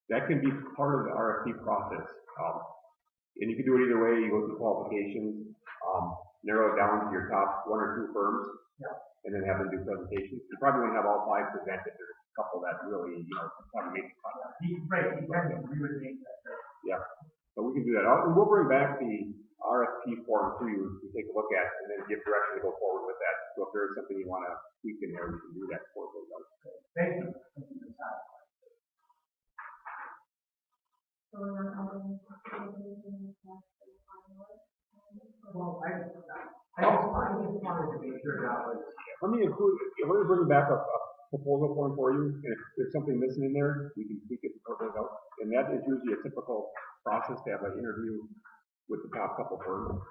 That can be part of the RFP process. And you can do it either way. You go through qualifications, narrow it down to your top 1 or 2 firms, and then have them do presentations. You probably won't have all 5 presented. There's a couple that really, probably make the cut. Right, we would make that. Yeah, so we can do that. And we'll bring back the RFP form to you to take a look at, and then give direction to go forward with that. So if there is something you want to tweak in there, we can do that before it goes out. Thank you. So we're not adding Well, I just wanted to make sure that was. Let me bring back a proposal form for you, and if there's something missing in there, we can tweak it before it goes out. And that is usually a typical process to have an interview with the top couple firms.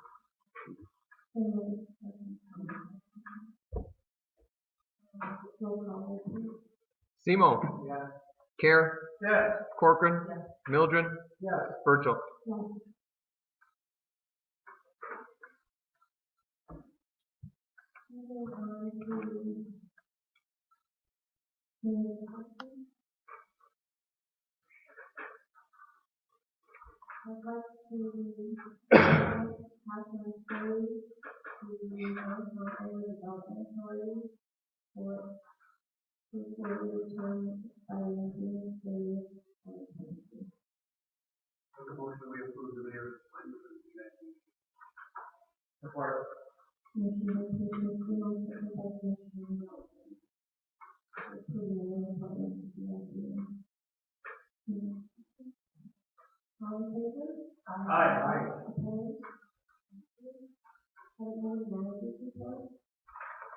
Simo. Yeah. Care. Yes. Corcoran. Mildred. Yes. Burchell. Any other questions? I'd like to thank Councilman Staley, the Council Area Development Authority, for his failure term expiring June 30th, 2022. The motion we approve the mayor's appointment of the executive. Support. Commissioner Staley, second by Commissioner Nelson. Approving the appointment of the executive. All in favor? Aye. Opposed? Item managers report.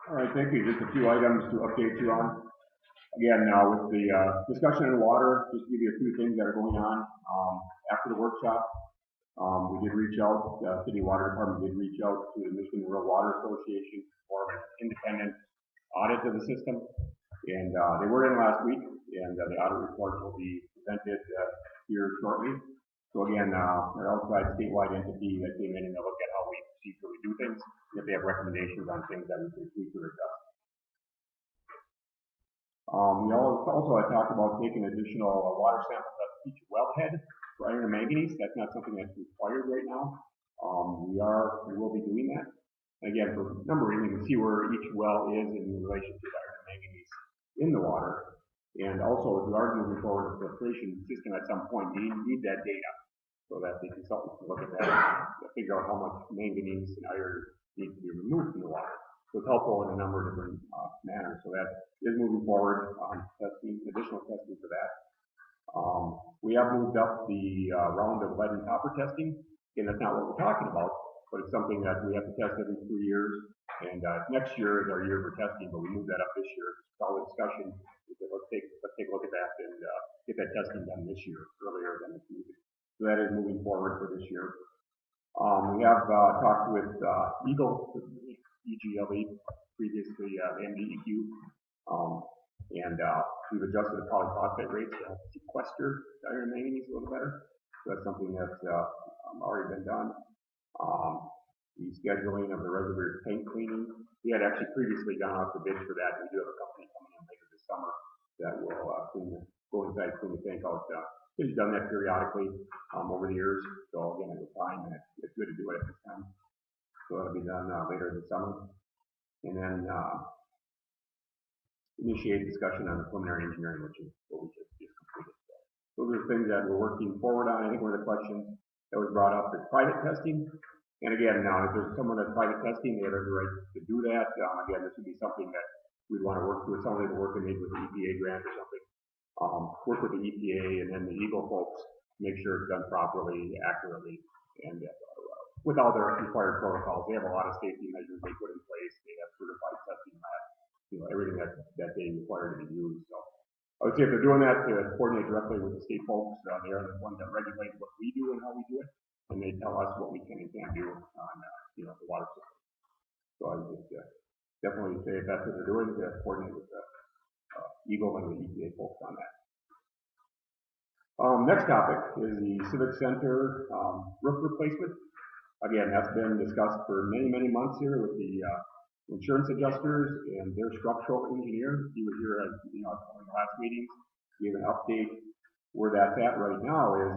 All right, thank you. Just a few items to update you on. Again, with the discussion on water, just to give you a few things that are going on. After the workshop, we did reach out, the City Water Department did reach out to the Michigan Rural Water Association for an independent audit of the system. And they were in last week, and the audit report will be presented here shortly. So again, our outside statewide entity that came in and they'll look at how we procedurally do things, if they have recommendations on things that we can tweak or adjust. We also had talked about taking additional water samples at each wellhead for iron and manganese. That's not something that's required right now. We will be doing that. Again, for a number of reasons, you can see where each well is in relation to the iron and manganese in the water. And also, if you are moving forward with the filtration system at some point, you need that data so that the consultants can look at that and figure out how much manganese and iron needs to be removed from the water. So it's helpful in a number of different manners. So that is moving forward on testing, additional testing for that. We have moved up the round of lead and copper testing. Again, that's not what we're talking about, but it's something that we have to test every 3 years. And next year is our year for testing, but we moved that up this year. It's all a discussion. Let's take a look at that and get that testing done this year, earlier than it's needed. So that is moving forward for this year. We have talked with Eagle, EGLE, previously MDEQ, and we've adjusted the polyphosphate rates to help sequester iron and manganese a little better. So that's something that's already been done. The scheduling of the reservoir tank cleaning. We had actually previously gone out to bid for that. We do have a company coming in later this summer that will go inside, clean the tank out. We've done that periodically over the years. So again, at the time, and it's good to do it at this time. So that'll be done later this summer. And then initiate discussion on the preliminary engineering, which is what we just completed. So those are things that we're working forward on. I think one of the questions that was brought up is private testing. And again, now if there's someone that's private testing, they have every right to do that. Again, this would be something that we'd want to work through. Somebody to work maybe with the EPA grant or something. Work with the EPA and then the Eagle folks, make sure it's done properly, accurately, and with all their required protocols. They have a lot of safety measures they put in place. They have certified testing labs, everything that they require to be used. So I would say if they're doing that, to coordinate directly with the state folks. They are the ones that regulate what we do and how we do it, and they tell us what we can and can't do on the water system. So I would just definitely say if that's what they're doing, to coordinate with the Eagle and the EPA folks on that. Next topic is the Civic Center roof replacement. Again, that's been discussed for many, many months here with the insurance adjusters and their structural engineer. He was here at one of the last meetings, gave an update. Where that's at right now is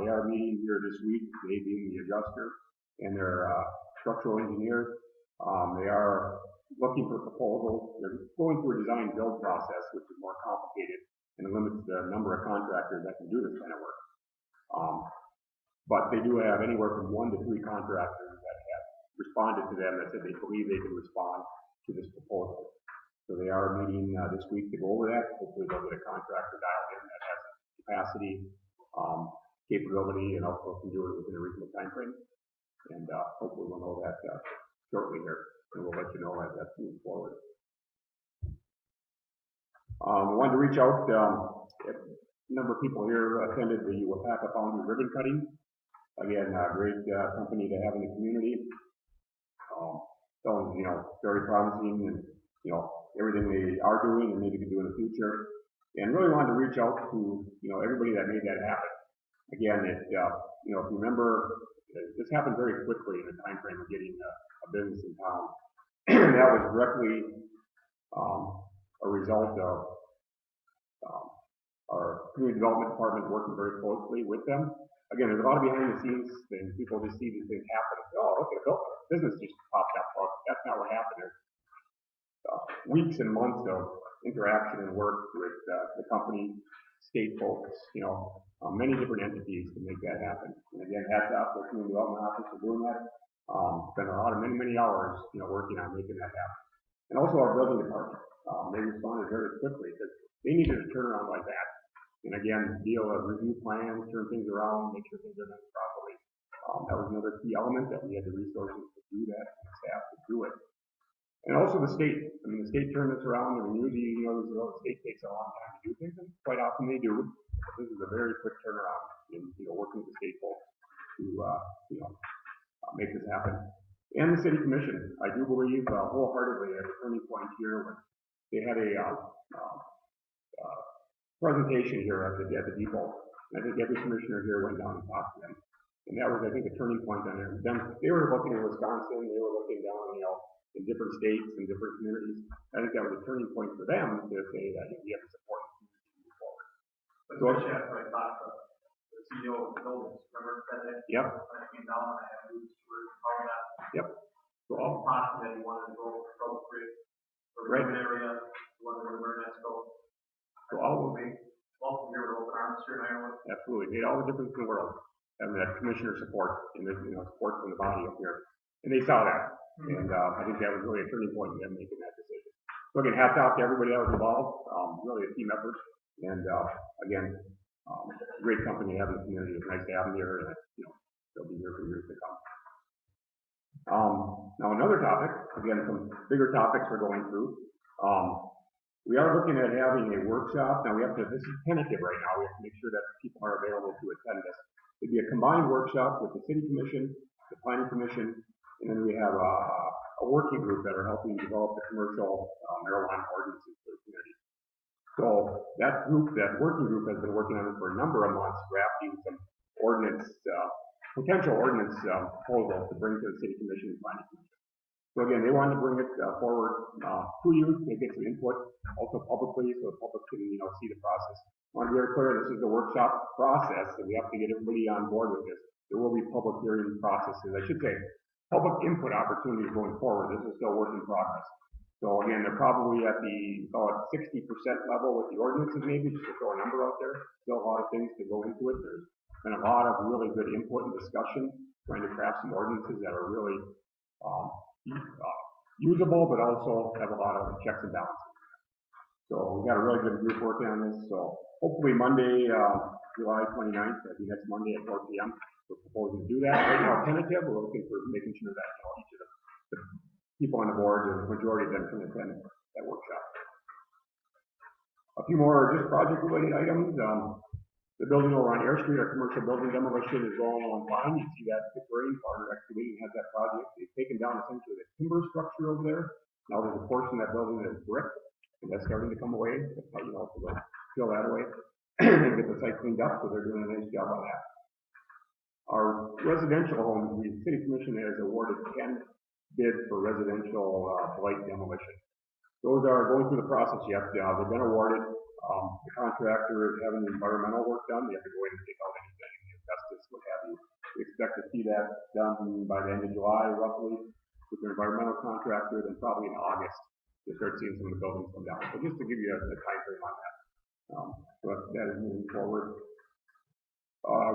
they are meeting here this week, they being the adjuster and their structural engineer. They are looking for proposals. They're going through a design build process, which is more complicated and limits the number of contractors that can do this kind of work. But they do have anywhere from 1 to 3 contractors that have responded to them that said they believe they can respond to this proposal. So they are meeting this week to go over that. Hopefully they'll get a contractor dialed in that has capacity, capability, and also can do it within a reasonable time frame. And hopefully we'll know that shortly here, and we'll let you know as that's moving forward. We wanted to reach out. A number of people here attended the Wapaka Foundry ribbon cutting. Again, a great company to have in the community. Sounds, very promising, and everything they are doing and maybe can do in the future. And really wanted to reach out to everybody that made that happen. Again, if you remember, this happened very quickly in the time frame of getting a business in town. That was directly a result of our community development department is working very closely with them. Again, there's a lot of behind the scenes things. People just see these things happen. Oh, look at a business just popped up. Well, that's not what happened. There's weeks and months of interaction and work with the company, state folks, many different entities to make that happen. And again, hats off to the community development office for doing that. Spent a lot of many hours, working on making that happen. And also our building department, they responded very quickly because they needed a turnaround like that. And again, review plans, turn things around, make sure things are done properly. That was another key element that we had the resources to do that and the staff to do it. And also the state. I mean, the state turned this around and renewed the state takes a long time to do things, and quite often they do. But this is a very quick turnaround in, working with the state folks to, make this happen. And the city commission, I do believe wholeheartedly at a turning point here when they had a presentation here at the depot. And I think every commissioner here went down and talked to them. And that was, I think, a turning point on there. They were looking at Wisconsin, they were looking down, in different states and different communities. I think that was a turning point for them to say that we have to support the community to move forward. But especially after I talked to the CEO of the buildings, remember that? Yep. When I came down, I had news for all that. Yep. So all talking that he wanted to go for Trouble Creek, for the urban area, he wanted to go to Burnettsville. So all of welcome here with open arms here in Iowa. Absolutely. Made all the difference in the world. Having that commissioner support and support from the body up here. And they saw that. And I think that was really a turning point in them making that decision. So again, hats off to everybody that was involved. Really a team effort. And again, great company to have in the community. It's nice to have them here, and they'll be here for years to come. Now another topic, again, some bigger topics we're going through. We are looking at having a workshop. Now this is tentative right now. We have to make sure that people are available to attend this. It'd be a combined workshop with the city commission, the planning commission, and then we have a working group that are helping develop the commercial marijuana ordinances for the community. So that working group has been working on it for a number of months, drafting some potential ordinance proposals to bring to the city commission and planning commission. So again, they wanted to bring it forward to you to get some input, also publicly, so the public can see the process. I want to be very clear, this is the workshop process, and we have to get everybody on board with this. There will be public hearing processes, I should say, public input opportunities going forward. This is still work in progress. So again, they're probably at the 60% level with the ordinances, maybe just to throw a number out there. Still a lot of things to go into it. There's been a lot of really good input and discussion, trying to craft some ordinances that are really usable, but also have a lot of checks and balances. So we've got a really good group working on this. So hopefully Monday, July 29th, that'll be next Monday at 4 p.m. We're proposing to do that. Right now, tentative, we're looking for making sure that each of the people on the board, or the majority of them, can attend that workshop. A few more just project-related items. The building over on Air Street, our commercial building demolition, is going on fine. You see that Pickering, Partner Excavating has that project. They've taken down essentially the timber structure over there. Now there's a portion of that building that is brick, and that's starting to come away. That's how to fill that away and get the site cleaned up. So they're doing a nice job on that. Our residential homes, the city commission has awarded 10 bids for residential blight demolition. Those are going through the process yet. They've been awarded. The contractor is having the environmental work done. They have to go in and take out anything, the asbestos, what have you. We expect to see that done by the end of July, roughly, with the environmental contractor. Then probably in August, you'll start seeing some of the buildings come down. So just to give you a time frame on that. So that is moving forward.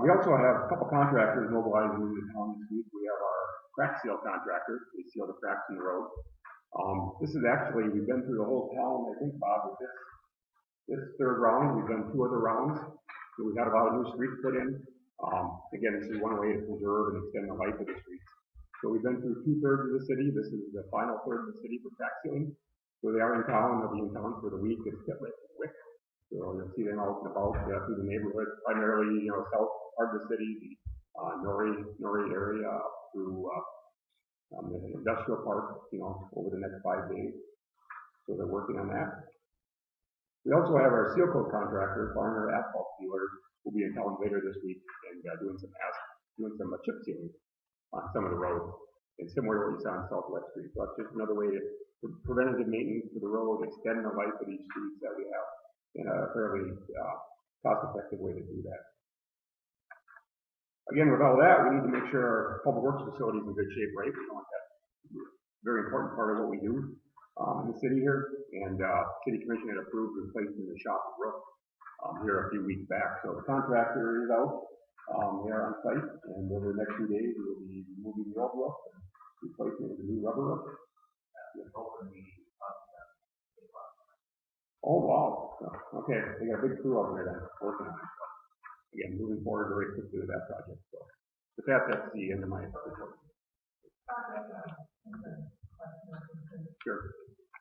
We also have a couple contractors mobilizing into town this week. We have our crack seal contractor. They seal the cracks in the road. This is actually, we've been through the whole town, I think, Bob, with this third round. We've done 2 other rounds. So we've had a lot of new streets put in. Again, this is one way to preserve and extend the life of the streets. So we've been through 2/3 of the city. This is the final third of the city for crack sealing. So they are in town. They'll be in town for the week. It's quick. So you'll see them out and about through the neighborhood, primarily, south part of the city, the Norrie area, through the industrial park, over the next 5 days. So they're working on that. We also have our seal coat contractor, Farmer Asphalt Dealers, will be in town later this week and doing some chip sealing on some of the roads. And similar to what you saw on Southwest Street. So that's just another way to preventative maintenance to the road, extend the life of these streets that we have in a fairly cost-effective way to do that. Again, with all that, we need to make sure our public works facility is in good shape, right? We want that very important part of what we do in the city here. And city commission had approved replacing the shop roof here a few weeks back. So the contractor is out. They are on site, and over the next few days, we will be removing the old roof and replacing it with a new rubber roof. Oh wow! Okay, they got a big crew out there then working on it. So, again, moving forward very quickly with that project. So, with that, that's the end of my report. Sure.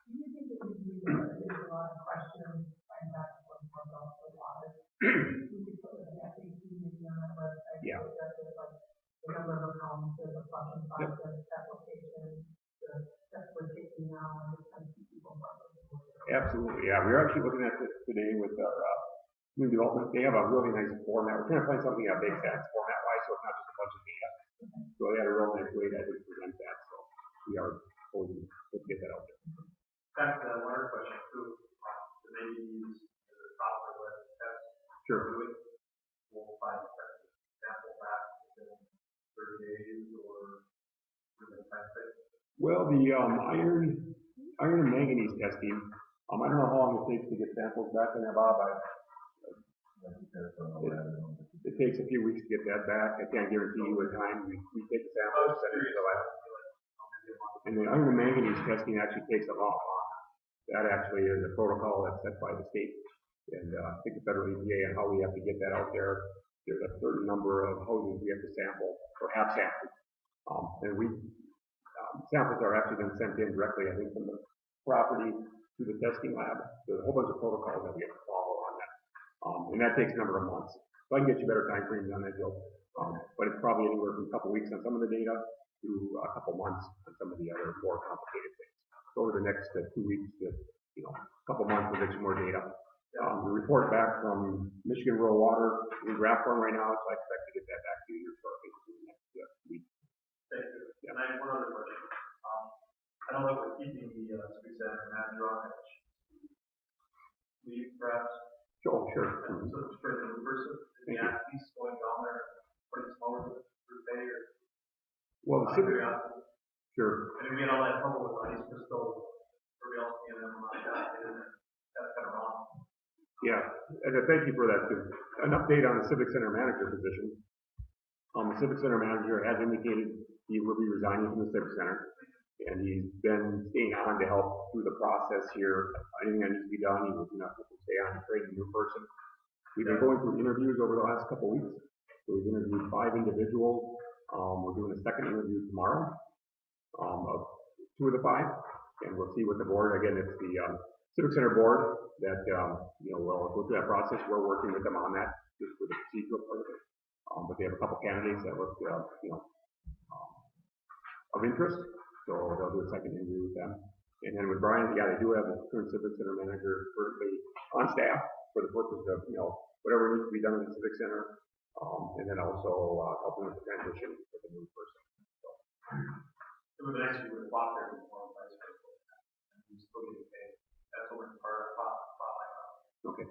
Do you think it would be, there's a lot of questions, and that's what comes off the water? We could put an FAQ maybe on our website. Yeah. So that there's like the number of accounts, there's a flushing process, application, the steps we're taking now, and just kind of keep people informed. Absolutely, yeah. We were actually looking at this today with our new development. They have a really nice format. We're trying to find something that makes sense format-wise, so it's not just a bunch of data. So they had a real nice way to, I think, present that. So we are hoping to get that out there. That's the water question too. So maybe use the proper web test. Sure. We'll find a sample back within 30 days or within 10 days. Well, the iron and manganese testing. I don't know how long it takes to get samples back in there, Bob. It takes a few weeks to get that back. I can't guarantee you a time. We take the samples, send it to the lab. And the iron and manganese testing actually takes a lot longer. That actually is a protocol that's set by the state and I think the federal EPA and how we have to get that out there. There's a certain number of hoses we have to sample or have sampled. And samples are actually then sent in directly, I think, from the property to the testing lab. There's a whole bunch of protocols that we have to follow on that. And that takes a number of months. So I can get you better time frames on that, Joe. But it's probably anywhere from a couple weeks on some of the data to a couple months on some of the other more complicated things. So over the next 2 weeks to, a couple months, we'll get you more data. The report back from Michigan Rural Water in draft form right now, so I expect to get that back to you here shortly in the next week. Thank you. Yeah. And I have one other question. I don't know if we're keeping the Civic Center manager on it. Leave perhaps. Oh, sure. And so it's for the new person. Is the athletes going down there putting smaller for pay or? Well, the Civic. Sure. And we get all that trouble with ice crystal, everybody else being them on that, that's kind of wrong. Yeah, and thank you for that too. An update on the Civic Center manager position. The Civic Center manager has indicated he will be resigning from the Civic Center, and he's been staying on to help through the process here. Anything that needs to be done, he will stay on to train a new person. We've been going through interviews over the last couple of weeks. So we've interviewed 5 individuals. We're doing a second interview tomorrow of 2 of the 5, and we'll see what the board. Again, it's the Civic Center board that will go through that process. We're working with them on that just for the procedural part of it. But they have a couple candidates that look of interest, so they'll do a second interview with them. And then with Brian, yeah, they do have a current Civic Center manager currently on staff for the purpose of whatever needs to be done in the Civic Center, and then also helping with the transition with the new person. So the next year, we're blocked there with one vice president, and we still get paid. That's what we're part of spotlight on. Okay.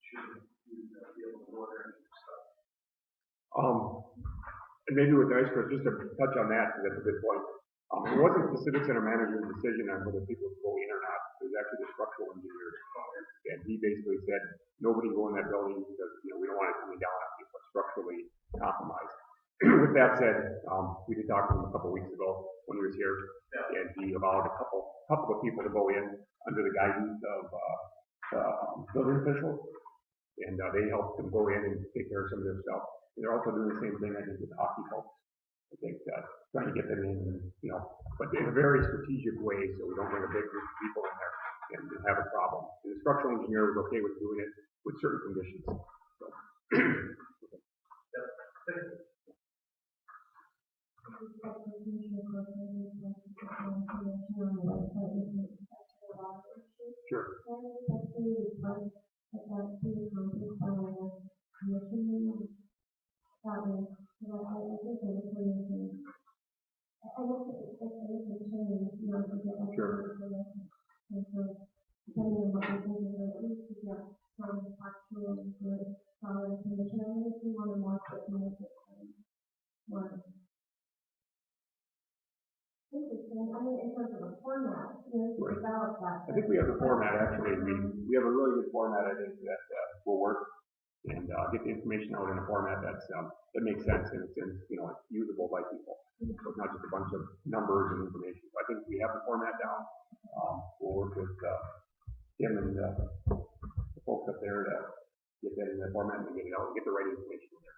Should we be able to go there and do stuff? And maybe with Ice Chris, just to touch on that, because that's a good point. It wasn't the Civic Center manager's decision on whether people would go in or not. It was actually the structural engineer's. And he basically said, nobody go in that building because, we don't want it coming down if people are structurally compromised. With that said, we did talk to him a couple of weeks ago when he was here, and he allowed a couple of people to go in under the guidance of building officials, and they helped them go in and take care of some of their stuff. And they're also doing the same thing, I think, with the hockey folks. I think trying to get them in, but in a very strategic way, so we don't bring a big group of people in there and have a problem. And the structural engineer was okay with doing it with certain conditions. So. Sure. develop that. I think we have the format, actually. We have a really good format, I think, that will work and get the information out in a format that makes sense and it's usable by people. So it's not just a bunch of numbers and information. So I think we have the format down. We'll work with Tim and the folks up there to get that in the format and get it out and get the right information in there.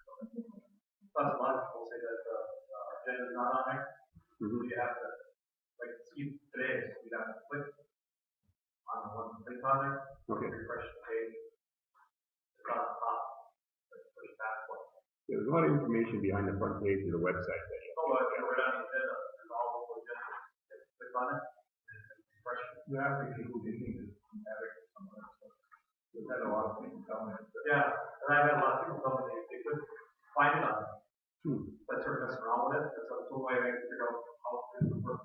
Plus, a lot of people say that the agenda's not on there. Mm-hmm. You have to, like, see today, you have to click on the one link on there. Okay. Refresh the page. It's not on top. Let's push back one. Yeah, there's a lot of information behind the front page of the website. Oh, look, right on the agenda. There's all the agenda. Click on it. And refresh it. There have to be people who need to have it somewhere. We've had a lot of people tell me that. Yeah, and I've had a lot of people tell me they couldn't find it on there. That's sort of messing around with it. That's one way I can figure out how to work.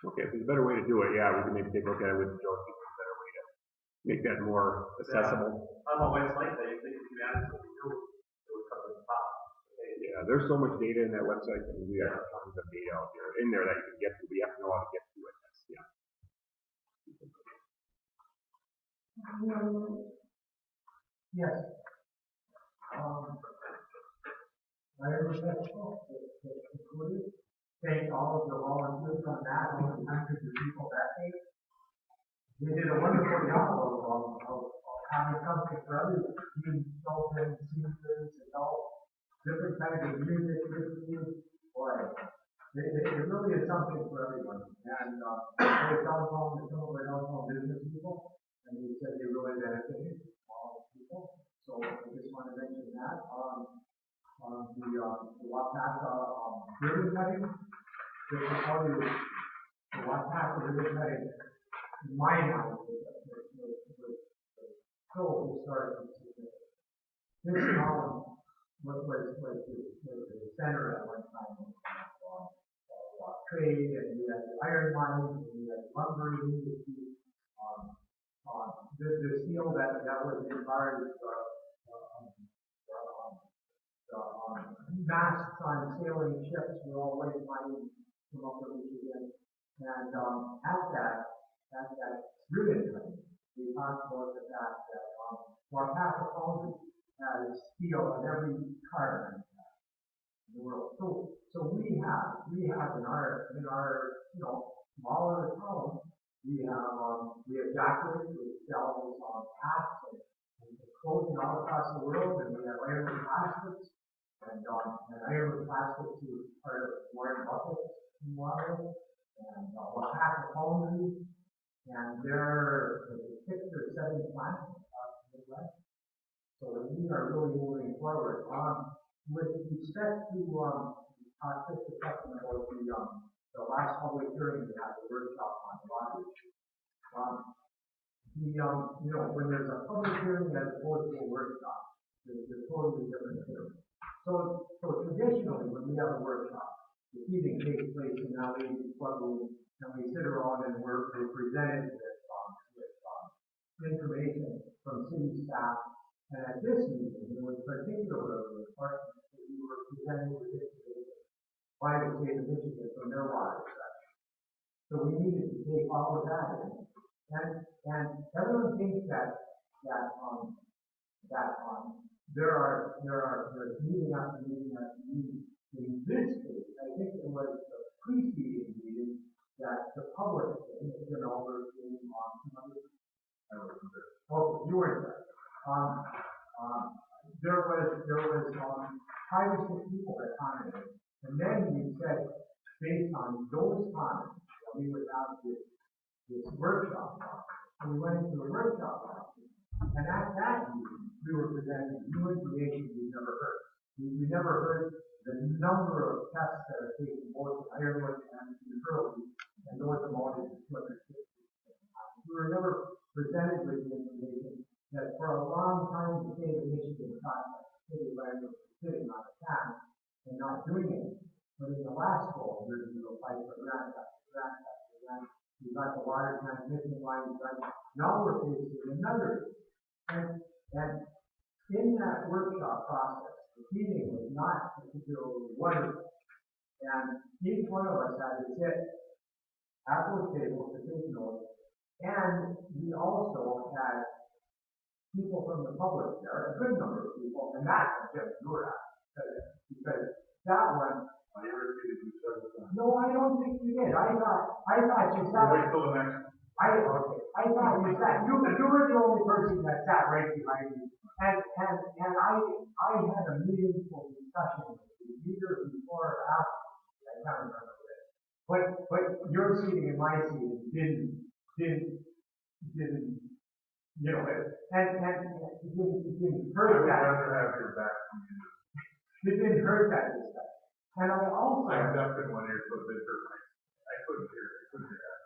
Okay, if there's a better way to do it, yeah, we can maybe take a look at it with Joe, see if there's a better way to make that more accessible. I don't know why it's like that. You think if you add something new, it would come to the top. Yeah, there's so much data in that website, and we have tons of data out there in there that you can get to, but you have to know how to get to it. Yeah. Yes. I understand, included, thank all of the volunteers on that, all the hundreds of people that day. They did a wonderful job of having something for everyone, being children, seniors, adults, different kinds of music, boy, it really is something for everyone. And I was downtown with some of our downtown business people, and they said they really benefited all people. So I just want to mention that. The Wapaka ribbon cutting, just to tell you, the Wapaka ribbon cutting, in my mind, was so historic. This was the center at one time of trade, and we had the iron mines, and we had lumber industry. The steel that was required masts on sailing ships were all white mining from up in Michigan. And at that ribbon cutting, we talked about the fact that Wapaka County has steel in every car in the world. So we have in our smaller town, we have factories which sells hats and clothing all across the world, and we have iron plastics. And iron plastics is part of Warren Buffett's model, and Wapaka Foundry, and there are 6 or 7 plants across the Midwest. So we are really moving forward. With respect to talk just a second about the last public hearing we had, the workshop on lottery. When there's a public hearing as opposed to a workshop, there's a totally different thing. So traditionally, when we have a workshop, the meeting takes place in our club room, and we sit around and we're presented with information from city staff. And at this meeting, it was particularly important that we were presented with information by the state of Michigan from their water section. So we needed to take all of that in. And everyone thinks that there's meeting after meeting after meeting. In this case, I think it was the preceding meeting that the public, Mr. Albert, came on. Oh, you weren't there. There was 5 or 6 people that commented, and then we said, based on those comments, that we would have this workshop. And we went into the workshop, and at that meeting, we were presenting new information we've never heard. We never heard the number of tests that are taken both in Ireland and in Hurley, and those amounted to 250. We were never presented with the information that for a long time the state of Michigan thought that the city of Ireland was sitting on a tax and not doing it. But in the last 12 years, we applied for grant after grant after grant. We got the water transmission lines done. Now we're facing another. And in that workshop process, the meeting was not particularly wonderful. And each one of us had to sit at those tables to take notes And we also had people from the public there, a good number of people, and that's just your because that one. I irritated you several times. No, I don't think you did. I thought you sat. Wait till the next. I thought you sat. You were the only person that sat right behind me, and I had a meaningful discussion with you either before or after. I can't remember it. But your seating and my seating didn't you know and it didn't hurt that. I would rather have your back from you. It didn't hurt that discussion. And I also. I'm deaf in one ear, so it hurt my. I couldn't hear that.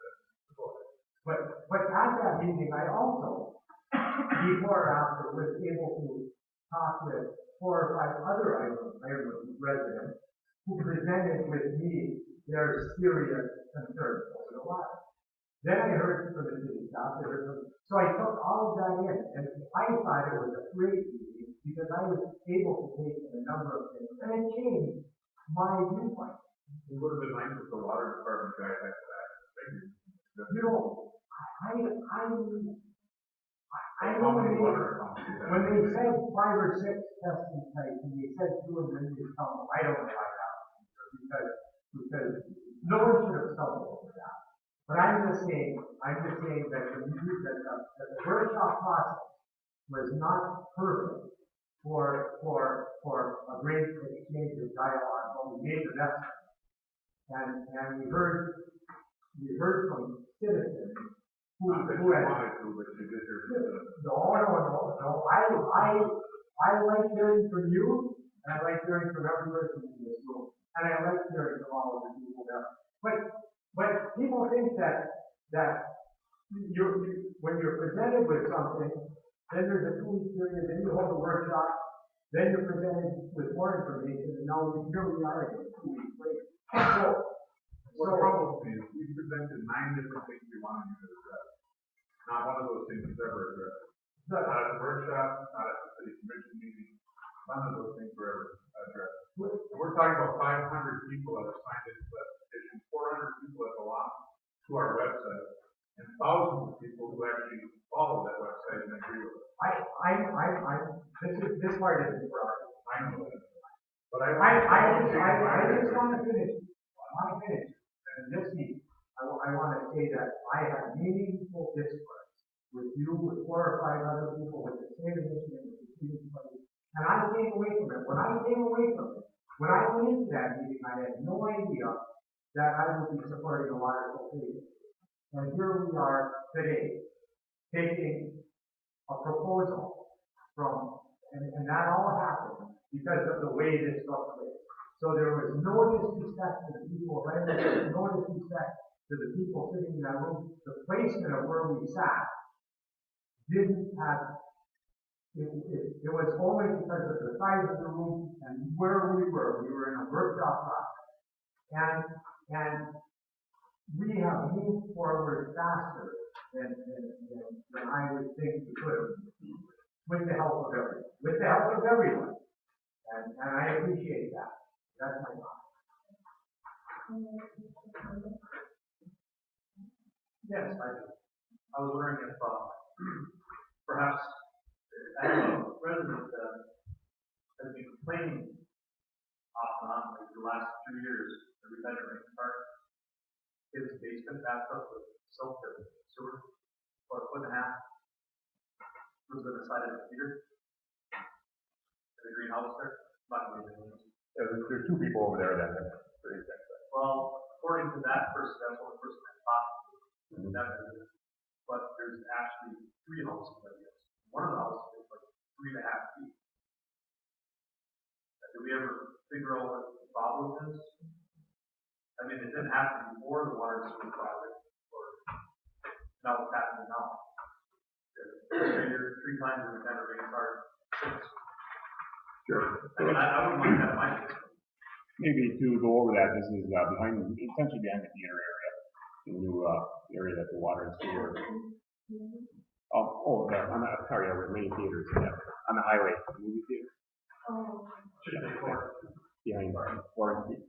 But at that meeting, I also, before or after, was able to talk with 4 or 5 other Ireland residents who presented with me their serious concerns over the water. Then I heard from the city staff, so I took all of that in, and I thought it was a great meeting because I was able to take in a number of things, and it changed my viewpoint. It would have been nice if the water department guy had that. You know, I know when they said 5 or 6 testing sites, and they said 2 of them in Toronto, I don't know why that because no one should have stumbled over that. But I'm just saying that the workshop process was not perfect for a great exchange of dialogue on the major efforts. And we heard from citizens who Not that you had. wanted to, but you did your. No. I like hearing from you, and I like hearing from every person in this room, and I like hearing from all of the people there. But people think that when you're presented with something, then there's a 2-week period, then you hold a workshop, then you're presented with more information, and now here we are again 2 weeks later. What troubles me is we presented 9 different things we wanted you to address. Not one of those things is ever addressed. Not at the workshop, not at the city commission meeting. None of those things were ever addressed. And we're talking about 500 people that have signed into that petition, 400 people that belong to our website, and thousands of people who actually follow that website and agree with it. This part isn't for us. I know that. But I just want to finish. And this meeting, I want to say that I had meaningful discourse with you, with 4 or 5 other people with the same initiative, with the same place. And I came away from it. When I went into that meeting, I had no idea that I would be supporting a water filtration. And here we are today, taking a proposal from, and that all happened because of the way this took place. So there was no disrespect to the people of Ireland, there was no disrespect to the people sitting in that room. The placement of where we sat didn't have, it was only because of the size of the room and where we were. We were in a workshop process. And we have moved forward faster than I would think we could have, with the help of everyone. And I appreciate that. That's my thought. Yes, I do. I was wondering if perhaps as a resident has been complaining off and on for the last 2 years every time it rains hard. His basement backed up with soap and sewer for 1.5 feet. Was the side of the heater. The greenhouse there. Not really. There's 2 people over there that have raised that. Well, according to that person, that's one person I talked to. But there's actually 3 houses I guess. One of the houses is like 3.5 feet. Did we ever figure out what the problem is? I mean, it didn't happen before the water sewer project, or now it's happening now. It's 3 times in the kind of rain hard. Sure. I mean, I wouldn't mind that in my case. Maybe to go over that, this is essentially behind the theater area, the new area that the water and sewer. The main theaters, on the highway, the movie theater. Behind Florence Street.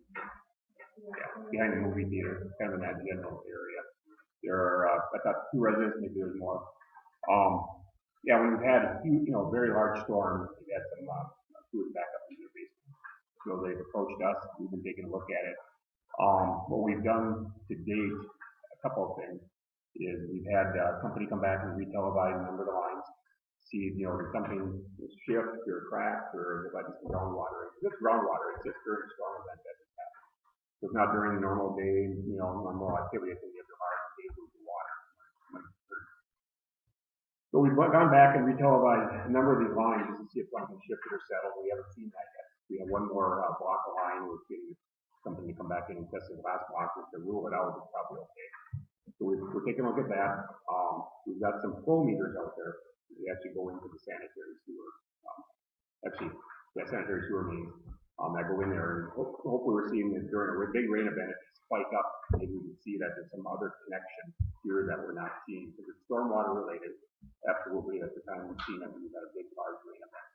Yeah, behind the movie theater, kind of in that general area. There are, I thought 2 residents, maybe there's more. Yeah, we've had a few, very large storms. We've had some sewage back up in the basement. So they've approached us. We've been taking a look at it. What we've done to date, a couple of things, is we've had a company come back and retelevise a number of the lines, see, if something is shift or cracked or they're letting some groundwater. If it's groundwater, it's just during a storm event that it's happening. So it's not during normal day, normal activity. It's when you have the large tables of water. So we've gone back and retelevised a number of these lines just to see if something shifted or settled. We haven't seen that yet. We have one more block of line. We're getting something to come back in and test the last block, which to rule it out is probably okay. So we're taking a look at that. We've got some flow meters out there. We actually go into the sanitary sewer. Sanitary sewer mains that go in there. And hopefully we're seeing that during a big rain event, if it spike up, maybe we can see that there's some other connection here that we're not seeing. Because it's stormwater related. Absolutely, at the time we've seen it, we've got a big, large rain event.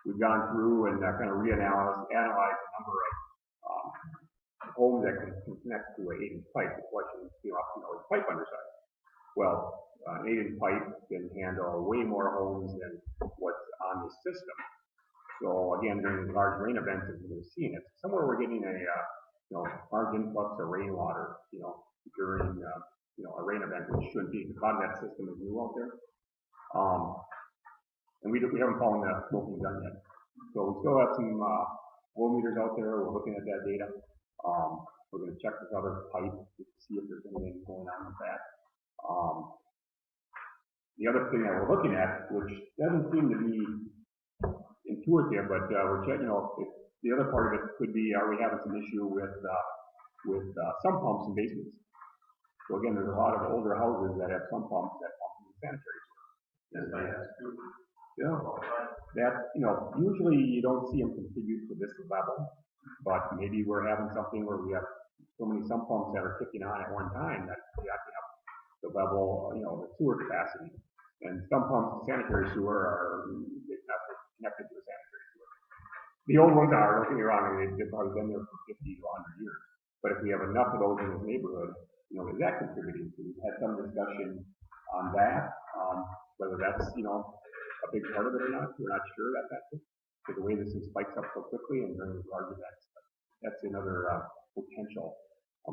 We've gone through and kind of analyzed a number of homes that can connect to an 8-inch pipe. The question is, is pipe undersized? Well, an 8-inch pipe can handle way more homes than what's on the system. So again, during these large rain events, as we've seen it, somewhere we're getting a large influx of rainwater, during a rain event, which shouldn't be. The bottom of that system is new out there. And we haven't found the smoking gun yet. So we still have some flow meters out there. We're looking at that data. We're going to check this other pipe to see if there's anything going on with that. The other thing that we're looking at, which doesn't seem to be intuitive, but we're checking, if the other part of it could be, are we having some issue with sump pumps in basements? So again, there's a lot of older houses that have sump pumps that pump in the sanitary sewer. Yeah, that, usually you don't see them contribute to this level, but maybe we're having something where we have so many sump pumps that are kicking on at one time that we're jacking up the level, the sewer capacity. And sump pumps in sanitary sewer are not connected to the sanitary sewer. The old ones are, don't get me wrong, they've probably been there for 50 to 100 years. But if we have enough of those in this neighborhood, is that contributing? So we've had some discussion on that, whether that's, a big part of it or not. We're not sure that that's it. Because the way this thing spikes up so quickly and during these large events, that's another potential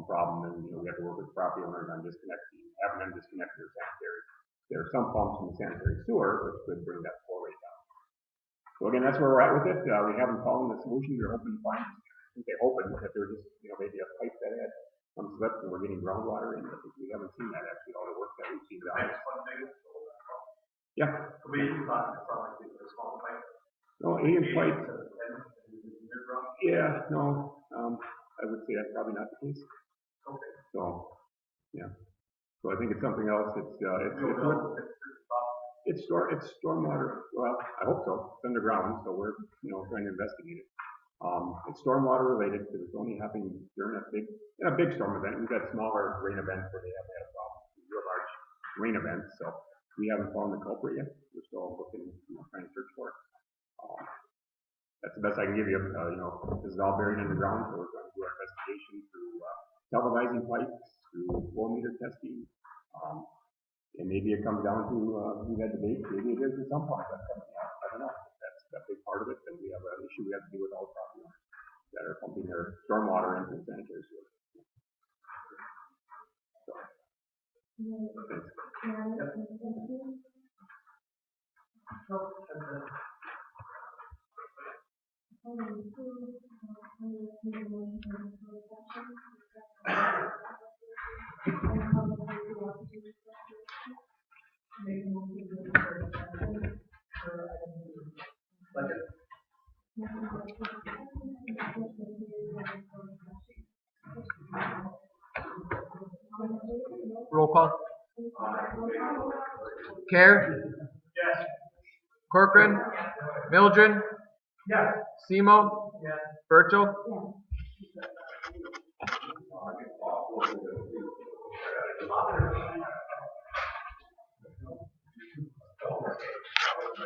problem. And, we have to work with property owners on disconnecting, having them disconnect their sanitary. There are some pumps in the sanitary sewer, which could bring that flow rate down. So again, that's where we're at with it. We haven't found the solution. We're hoping to find, I think they're hoping that there's just, maybe a pipe that had some slip and we're getting groundwater in, but we haven't seen that actually, all the work that we've seen done. Yeah. We thought it sounded like it was a small pipe. No, 8-inch pipe. Yeah, no, I would say that's probably not the case. Okay. So, yeah. So I think it's something else. It's stormwater. Well, I hope so. It's underground, so we're trying to investigate it. It's stormwater related because it's only happening during a big storm event. We've got smaller rain events where they haven't had a problem. Real large rain events, so we haven't found the culprit yet. We're still looking, trying to search for it. That's the best I can give you. This is all buried underground, so we're going to do our investigation through televising pipes, through flow meter testing, and maybe it comes down to we had debate. Maybe it is at some point. That's coming out. I don't know. That's a big part of it. Then we have an issue we have to do with all the property owners that are pumping their stormwater into the sanitary sewer. So, Roll call. Care? Yes. Corcoran? Mildren? Yes. Semo? Yes. Birchall? Yes.